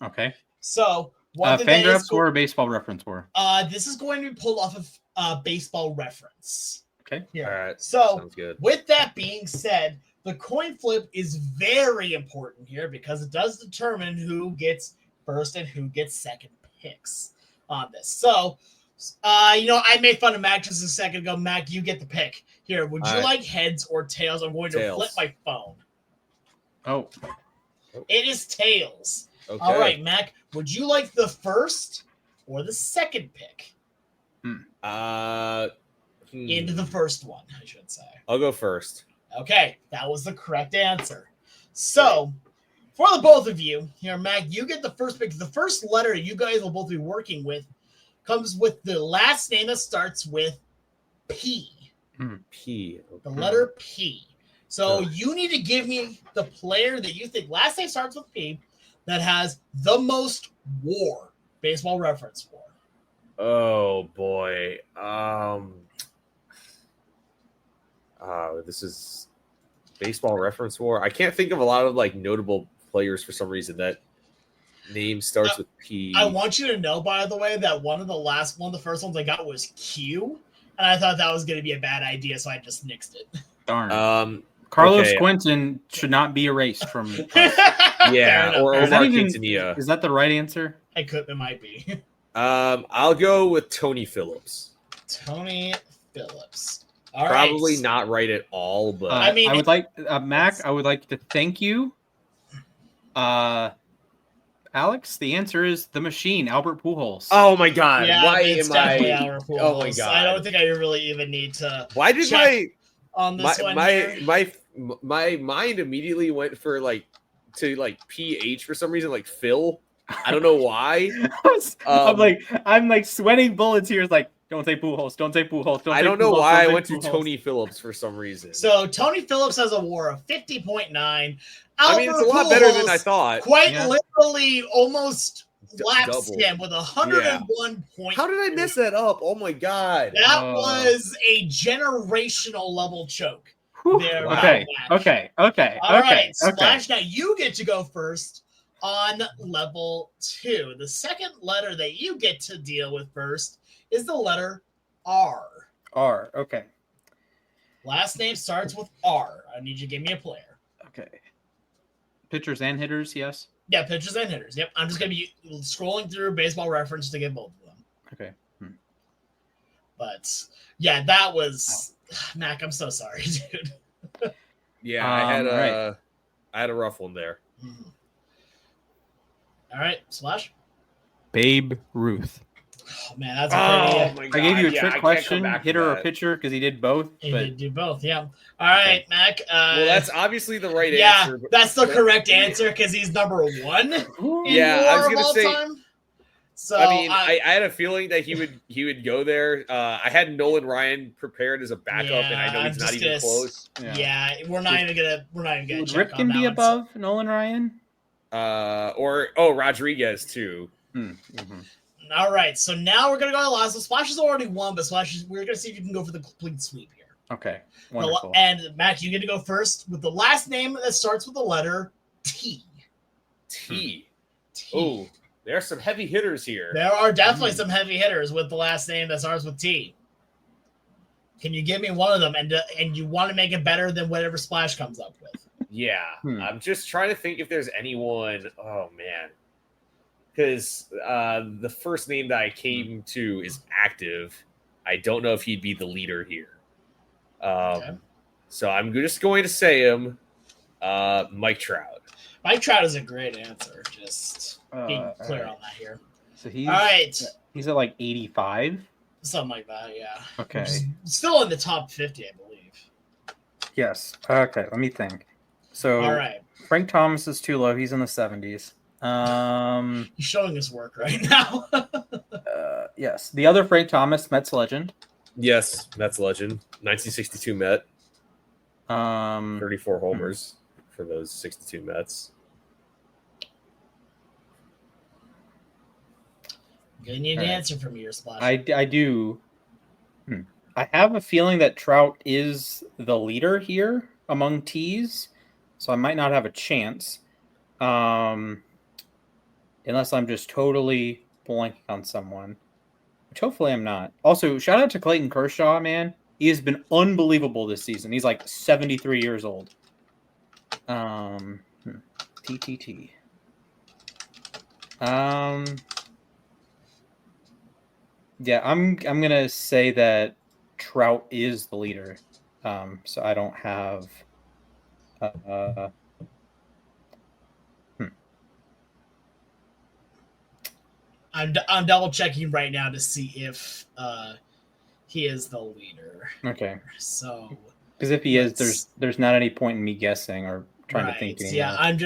Okay. So, Fangraphs or Baseball Reference war? This is going to be pulled off of Baseball Reference. Okay. Here. All right. So, sounds good. With that being said, the coin flip is very important here because it does determine who gets first and who gets second picks on this. So, I made fun of Mac just a second ago. Mac, you get the pick. Here, would you like heads or tails? I'm going to flip my phone. Oh. It is tails. Okay. All right, Mac, would you like the first or the second pick? Into the first one, I should say. I'll go first. Okay, that was the correct answer. So, for the both of you, here, Mac, you get the first pick. The first letter you guys will both be working with comes with the last name that starts with P. P. Okay. The letter P. So, you need to give me the player that you think last name starts with P that has the most war. Baseball Reference war. Oh, boy. This is Baseball Reference war. I can't think of a lot of notable players for some reason that name starts with P. I want you to know, by the way, that one of the first ones I got was Q, and I thought that was going to be a bad idea, so I just nixed it. Darn. Carlos Quentin should not be erased from. Yeah, or Omar Quintanilla. Is that the right answer? It might be. I'll go with Tony Phillips. Tony Phillips. Probably not right at all, but I would like Mac. I would like to thank you. Alex, the answer is the machine, Albert Pujols. Oh my god! Yeah, Why it's am definitely I? Albert Pujols. Oh my god! I don't think I really even need to. Why did check on this one here. my mind immediately went for to PH for some reason, like Phil. I don't know why. I'm like sweating bullets here. It's like, don't say Pujols, don't say Pujols, I don't know why I went to Tony Phillips for some reason. So Tony Phillips has a WAR of 50.9. I mean, it's a lot better than I thought. Quite literally, almost lapsed double. him with 101 points. How did I mess that up? Oh my god! That was a generational level choke. There, Okay. All right, Splash. Okay. Now you get to go first on level 2. The second letter that you get to deal with first is the letter R. R. Okay. Last name starts with R. I need you to give me a player. Okay. Pitchers and hitters, yes. Yeah, pitchers and hitters. Yep. I'm just going to be scrolling through Baseball Reference to get both of them. Okay. But, yeah, that was... Mac, I'm so sorry, dude. Yeah, I had a rough one there. Mm-hmm. All right, Slash. Babe Ruth. Oh, man, that's a pretty... my God. I gave you a Yeah, trick I can't come question, back from hitter or that. pitcher, because he did both. He But did do both, yeah. All right, Mac. Well, that's obviously the right yeah, answer. that's the correct answer because he's number 1 in Yeah, I was WAR of gonna all say- time. So I mean, I had a feeling that he would go there. I had Nolan Ryan prepared as a backup, and I know he's not even close. Yeah, we're not even gonna Would check Ripken on that be one. above Nolan Ryan? Rodriguez too. Mm-hmm. All right, so now we're gonna go to last. So Splash has already won, but we're gonna see if you can go for the complete sweep here. Okay, wonderful. And Mac, you get to go first with the last name that starts with the letter T. T. T. Oh, there are some heavy hitters here. There are definitely some heavy hitters with the last name that starts with T. Can you give me one of them? And you want to make it better than whatever Splash comes up with? Yeah, I'm just trying to think if there's anyone. Oh man, because the first name that I came to is active. I don't know if he'd be the leader here. Okay. So I'm just going to say him, Mike Trout. Mike Trout is a great answer. Just being clear right. on that here. So he's All right. He's at like 85. Something like that, yeah. Okay. Which is still in the top 50, I believe. Yes. Okay. Let me think. So All right. Frank Thomas is too low. He's in the 70s. He's showing his work right now. Yes. The other Frank Thomas, Mets legend. Yes, Mets legend, 1962 Met, 34 homers for those 62 Mets. Gonna need an answer from your Splash. I do. I have a feeling that Trout is the leader here among T's, so I might not have a chance. Unless I'm just totally blanking on someone. Which hopefully I'm not. Also, shout out to Clayton Kershaw, man. He has been unbelievable this season. He's like 73 years old. TTT. Yeah, I'm gonna say that Trout is the leader. So I don't have I'm double checking right now to see if he is the leader. Okay. So because if he is, there's not any point in me guessing or trying to think. Yeah, I'm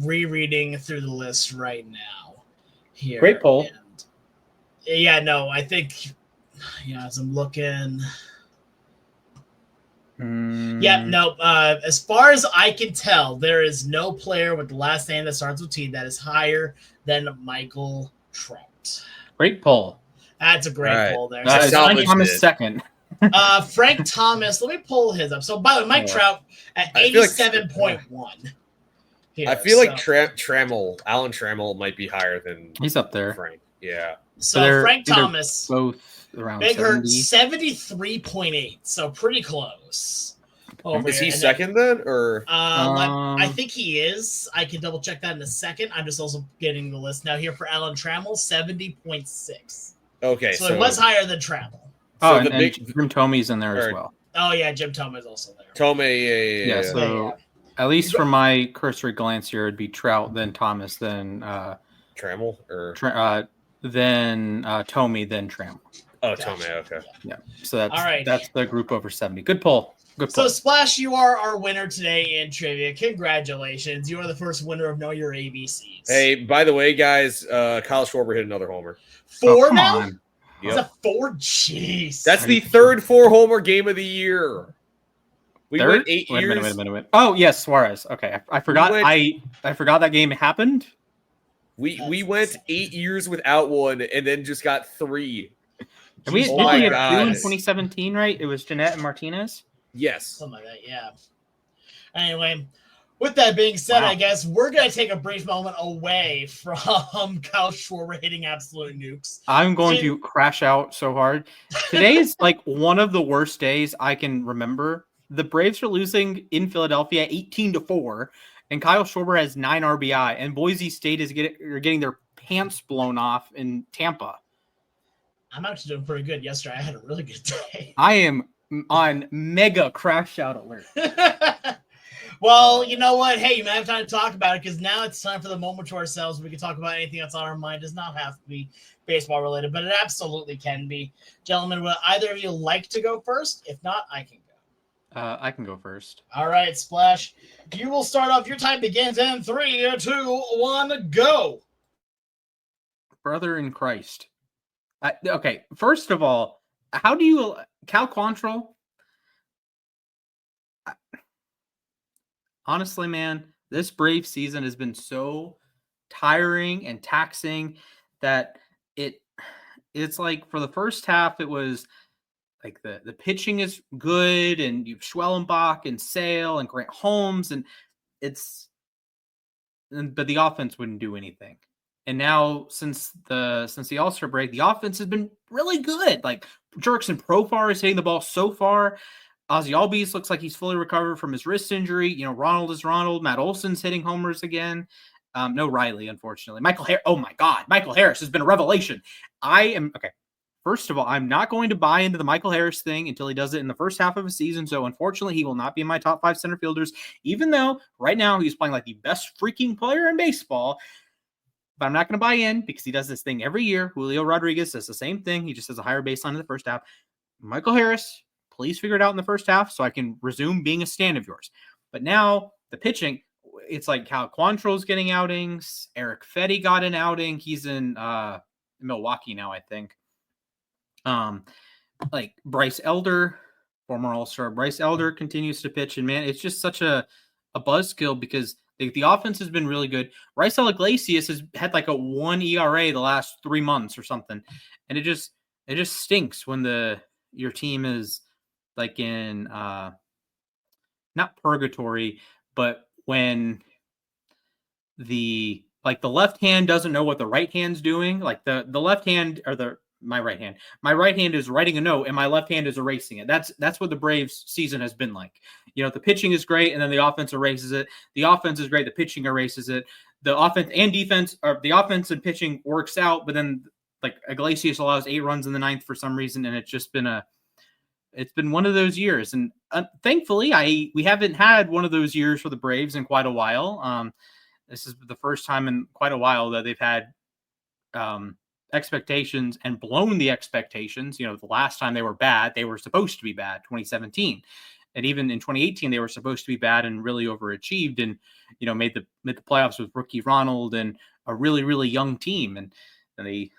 rereading through the list right now. Here. Great poll. And, yeah, no, I think as I'm looking. Yeah, no. As far as I can tell, there is no player with the last name that starts with T that is higher than Michael Trout. Great poll. That's a great poll there. Frank Thomas second. Frank Thomas, let me pull his up. So, by the way, Mike Trout at 87.1. I feel like Alan Trammell might be higher than he's up there. Frank. Yeah. So Frank Thomas, both around Big 70. Hurt 73.8. So pretty close. Is he second then, or? I think he is. I can double check that in a second. I'm just also getting the list now here for Alan Trammell, 70.6. Okay, so it was higher than Trammell. Oh, and Jim Thomey's in there as well. Oh yeah, Jim Thome is also there. Thome, yeah. So at least from my cursory glance here, it'd be Trout, then Thomas, then Trammell or then Tomey, then Trammell. Oh, Gotcha. Tomei, okay. Yeah. So that's All right. that's the group over 70. Good pull. So Splash, you are our winner today in trivia. Congratulations. You are the first winner of Know Your ABCs. Hey, by the way, guys, Kyle Schwarber hit another homer. 4 now? On. Is that 4? Jeez. That's the third 4-homer game of the year. We went 8 years. Wait a minute. Oh, yes, Suarez. Okay. I forgot I forgot that game happened. We went 8 years without one and then just got 3. And we had 2 in 2017, right? It was Jeanette and Martinez. Yes. Something like that, yeah. Anyway, with that being said, I guess we're going to take a brief moment away from Kyle Schwarber hitting absolute nukes. I'm going to crash out so hard. Today is like one of the worst days I can remember. The Braves are losing in Philadelphia 18-4, and Kyle Schwarber has 9 RBI, and Boise State is getting their pants blown off in Tampa. I'm actually doing pretty good. Yesterday, I had a really good day. I am on mega crash out alert. Well, you know what? Hey, you might have time to talk about it because now it's time for the moment to ourselves. We can talk about anything that's on our mind. It does not have to be baseball related, but it absolutely can be. Gentlemen, would either of you like to go first? If not, I can go. I can go first. All right, Splash. You will start off. Your time begins in 3, 2, 1, go. Brother in Christ. Okay, first of all, how do you Cal Quantrill? Honestly, man, this Brave season has been so tiring and taxing that it's like for the first half it was like the pitching is good and you've Schwellenbach and Sale and Grant Holmes but the offense wouldn't do anything. And now since the All-Star break, the offense has been really good. Like Jurickson Profar is hitting the ball so far. Ozzy Albies looks like he's fully recovered from his wrist injury. You know, Ronald is Ronald. Matt Olson's hitting homers again. No Riley, unfortunately. Michael Harris. Oh my God, Michael Harris has been a revelation. First of all, I'm not going to buy into the Michael Harris thing until he does it in the first half of a season. So unfortunately, he will not be in my top 5 center fielders, even though right now he's playing like the best freaking player in baseball. But I'm not going to buy in because he does this thing every year. Julio Rodriguez does the same thing. He just has a higher baseline in the first half. Michael Harris, please figure it out in the first half so I can resume being a stan of yours. But now the pitching, it's like Cal Quantrill's getting outings. Eric Fetty got an outing. He's in Milwaukee now, I think. Like Bryce Elder, former All-Star Bryce Elder continues to pitch. And man, it's just such a buzzkill because the offense has been really good. Raisel Iglesias has had like a 1 ERA the last 3 months or something. And it just stinks when your team is like in not purgatory, but when the left hand doesn't know what the right hand's doing. Like the left hand or my right hand is writing a note and my left hand is erasing it. That's what the Braves season has been like. You know, the pitching is great and then the offense erases it. The offense is great. The pitching erases it. The offense and defense, or the offense and pitching works out, but then like Iglesias allows 8 runs in the 9th for some reason. And it's been one of those years. And thankfully we haven't had one of those years for the Braves in quite a while. This is the first time in quite a while that they've had, expectations and blown the expectations. You know, the last time they were bad, they were supposed to be bad, 2017. And even in 2018, they were supposed to be bad and really overachieved and, you know, made the playoffs with rookie Ronald and a really, really young team. And they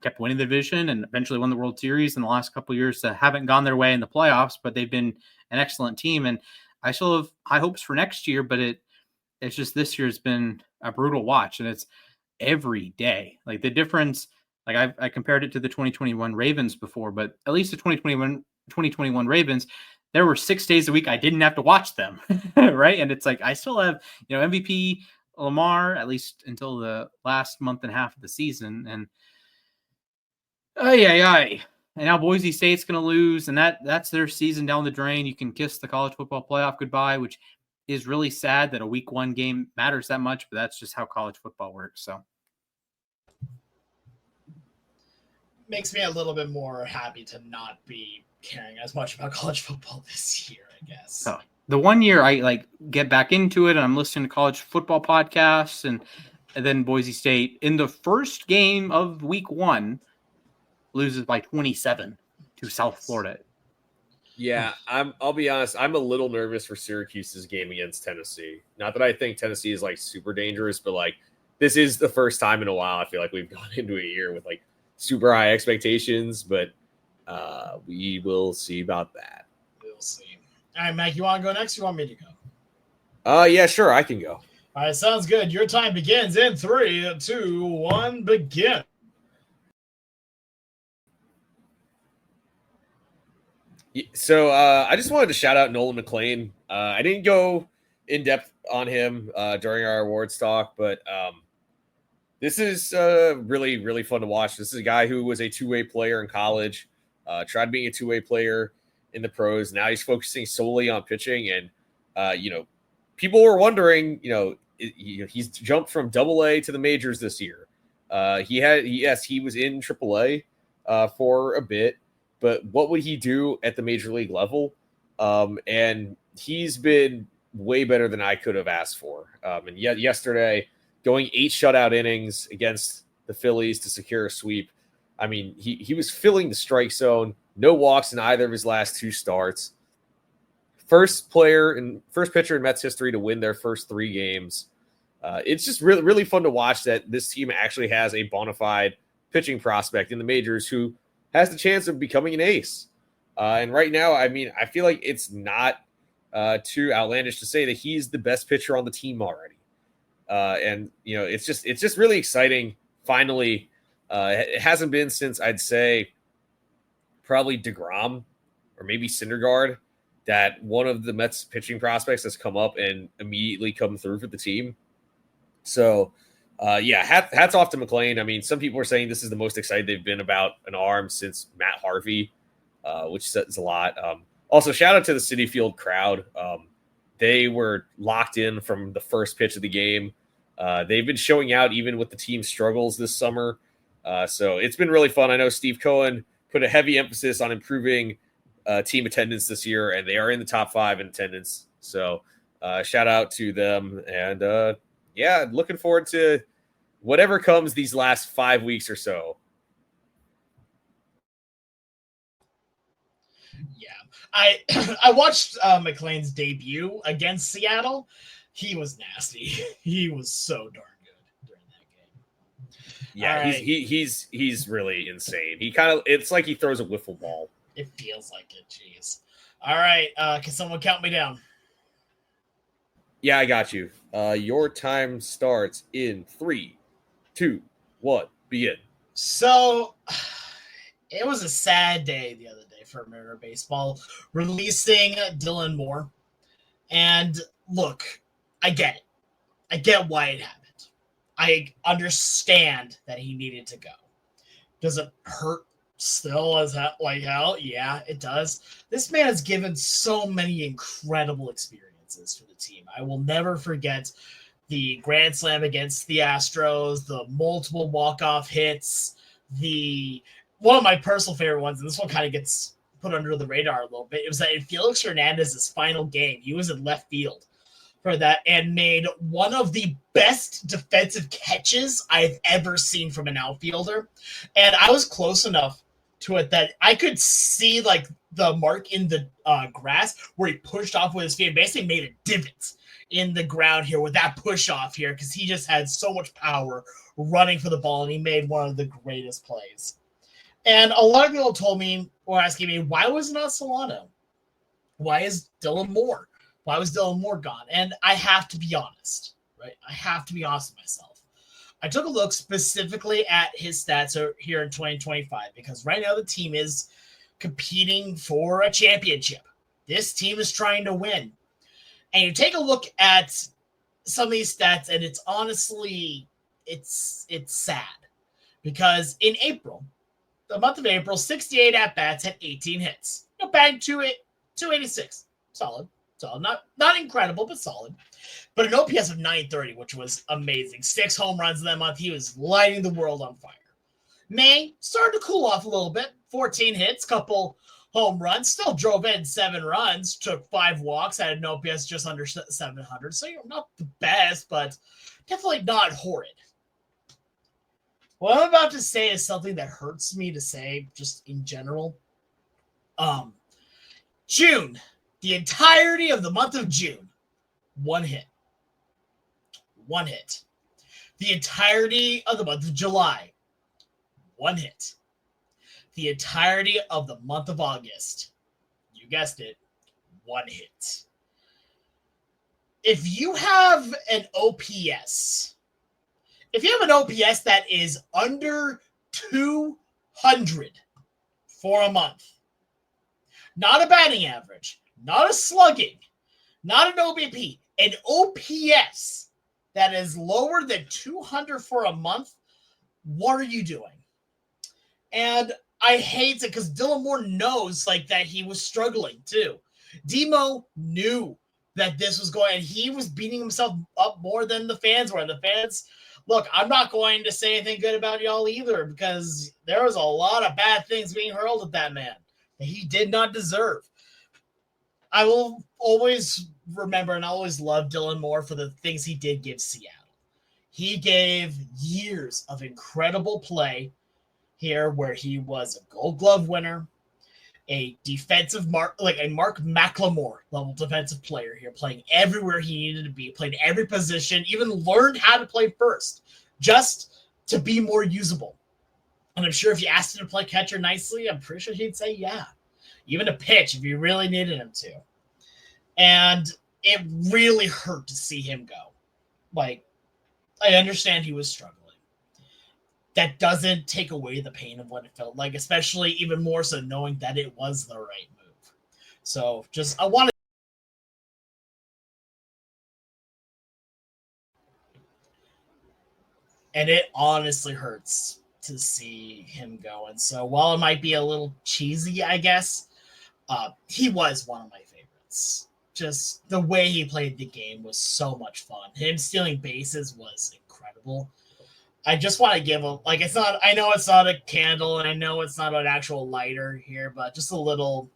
kept winning the division and eventually won the World Series in the last couple of years that haven't gone their way in the playoffs, but they've been an excellent team. And I still have high hopes for next year, but it's just this year has been a brutal watch and it's every day. Like the difference, like I compared it to the 2021 Ravens before, but at least the 2021 Ravens, there were 6 days a week I didn't have to watch them, right? And it's like I still have, you know, MVP Lamar at least until the last month and a half of the season, and and now Boise State's going to lose, and that's their season down the drain. You can kiss the college football playoff goodbye, which is really sad that a week 1 game matters that much, but that's just how college football works. So. Makes me a little bit more happy to not be caring as much about college football this year, I guess. So the 1 year I like get back into it and I'm listening to college football podcasts and And then Boise State, in the first game of week 1, loses by 27 to South Florida. Yeah, I'll be honest. I'm a little nervous for Syracuse's game against Tennessee. Not that I think Tennessee is like super dangerous, but like this is the first time in a while I feel like we've gone into a year with like super high expectations. But we will see about that. We'll see. All right, Mac, you want to go next? Or you want me to go? Yeah, sure, I can go. All right, sounds good. Your time begins in 3, 2, 1, begin. So I just wanted to shout out Nolan McLean. I didn't go in depth on him during our awards talk, but this is really, really fun to watch. This is a guy who was a two-way player in college, tried being a two-way player in the pros. Now he's focusing solely on pitching. And, people were wondering, he's jumped from AA to the majors this year. He was in AAA for a bit. But what would he do at the major league level? And he's been way better than I could have asked for. And yet yesterday, going 8 shutout innings against the Phillies to secure a sweep. I mean, he was filling the strike zone. No walks in either of his last 2 starts. First pitcher in Mets history to win their first 3 games. It's just really, really fun to watch that this team actually has a bona fide pitching prospect in the majors who has the chance of becoming an ace. And right now, I mean, I feel like it's not too outlandish to say that he's the best pitcher on the team already. And it's just really exciting. Finally, it hasn't been since I'd say probably DeGrom or maybe Syndergaard that one of the Mets pitching prospects has come up and immediately come through for the team. So, hats off to McLean. I mean, some people are saying this is the most excited they've been about an arm since Matt Harvey, which says a lot. Also, shout out to the Citi Field crowd. They were locked in from the first pitch of the game. They've been showing out even with the team's struggles this summer. So it's been really fun. I know Steve Cohen put a heavy emphasis on improving team attendance this year, and they are in the top 5 in attendance. So shout out to them. And looking forward to whatever comes these last 5 weeks or so. Yeah, I watched McLean's debut against Seattle. He was nasty. He was so darn good during that game. Yeah, right. he's really insane. It's like he throws a wiffle ball. It feels like it. Jeez. All right, can someone count me down? Yeah, I got you. Your time starts in 3, 2, 1, begin. So it was a sad day the other day for Mariner Baseball, releasing Dylan Moore. And look, I get it. I get why it happened. I understand that he needed to go. Does it hurt still as hell? Yeah, it does. This man has given so many incredible experiences for the team. I will never forget the grand slam against the Astros, the multiple walk-off hits, one of my personal favorite ones, and this one kind of gets put under the radar a little bit, it was that in Felix Hernandez's final game, he was in left field for that and made one of the best defensive catches I've ever seen from an outfielder. And I was close enough to it that I could see like the mark in the grass where he pushed off with his feet and basically made a divot in the ground here with that push off here because he just had so much power running for the ball and he made one of the greatest plays. And a lot of people told me or asking me, why was it not Solano? Why is Dylan Moore? Why was Dylan Moore gone? And I have to be honest, right? I have to be honest with myself. I took a look specifically at his stats here in 2025 because right now the team is competing for a championship. This team is trying to win. And you take a look at some of these stats, and it's honestly, it's sad. Because in April, the month of April, 68 at-bats had 18 hits. Bagged 286. Solid. Not incredible, but solid. But an OPS of 930, which was amazing. 6 home runs in that month. He was lighting the world on fire. May started to cool off a little bit. 14 hits, couple home runs. Still drove in 7 runs. Took 5 walks. Had an OPS just under 700. So not the best, but definitely not horrid. What I'm about to say is something that hurts me to say, just in general. June, the entirety of the month of June, one hit. One hit. The entirety of the month of July, one hit. The entirety of the month of August, you guessed it, one hit. If you have an OPS, that is under 200 for a month, not a batting average, not a slugging, not an OBP, an OPS that is lower than 200 for a month, what are you doing? And I hate it because Dylan Moore knows like that he was struggling too. Demo knew that this was going, and he was beating himself up more than the fans were. And the fans, look, I'm not going to say anything good about y'all either because there was a lot of bad things being hurled at that man that he did not deserve. I will always remember and I always love Dylan Moore for the things he did give Seattle. He gave years of incredible play here where he was a Gold Glove winner, a defensive Mark McLemore level defensive player here, playing everywhere he needed to be, played every position, even learned how to play first just to be more usable. And I'm sure if you asked him to play catcher nicely, I'm pretty sure he'd say yeah. Even to pitch if you really needed him to. And it really hurt to see him go. Like, I understand he was struggling. That doesn't take away the pain of what it felt like, especially even more so knowing that it was the right move. So just, I want to. And it honestly hurts to see him go. And so while it might be a little cheesy, I guess, he was one of my favorites. Just the way he played the game was so much fun. Him stealing bases was incredible. I just want to give him, like, it's not, I know it's not a candle and I know it's not an actual lighter here, but just a little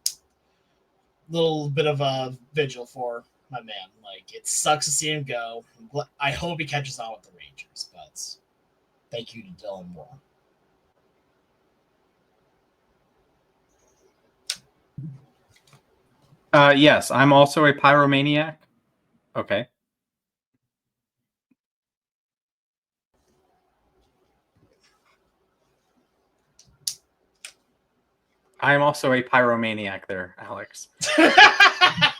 bit of a vigil for my man. Like, it sucks to see him go. I hope he catches on with the Rangers, but thank you to Dylan Moore. Yes, I'm also a pyromaniac. Okay. I am also a pyromaniac there, Alex.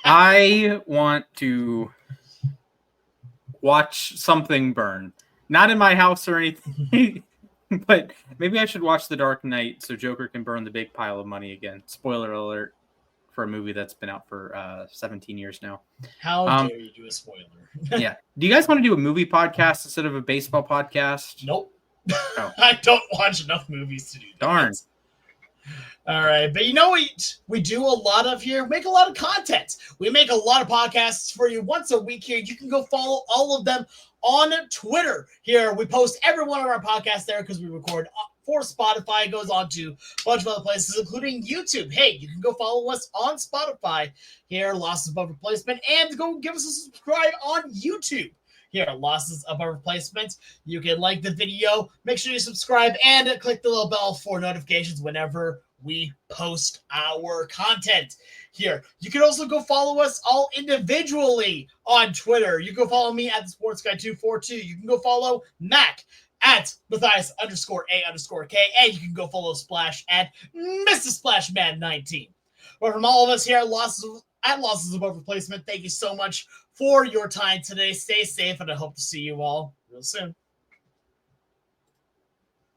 I want to watch something burn. Not in my house or anything, but maybe I should watch The Dark Knight so Joker can burn the big pile of money again. Spoiler alert for a movie that's been out for 17 years now. How dare you do a spoiler? Yeah. Do you guys want to do a movie podcast instead of a baseball podcast? Nope. Oh. I don't watch enough movies to do that. Darn. All right, but you know what we do a lot of here? We make a lot of content. We make a lot of podcasts for you once a week here. You can go follow all of them on Twitter here. We post every one of our podcasts there because we record for Spotify. It goes on to a bunch of other places, including YouTube. Hey, you can go follow us on Spotify here, Losses Above Replacement, and go give us a subscribe on YouTube. Here, Losses Above Replacement. You can like the video, make sure you subscribe, and click the little bell for notifications whenever we post our content here. You can also go follow us all individually on Twitter. You can go follow me at the Sports Guy 242. You can go follow Mac at Mathias_A_K, and you can go follow Splash at Mr. Splashman19. But from all of us here at Losses Above Replacement, thank you so much for your time today. Stay safe, and I hope to see you all real soon.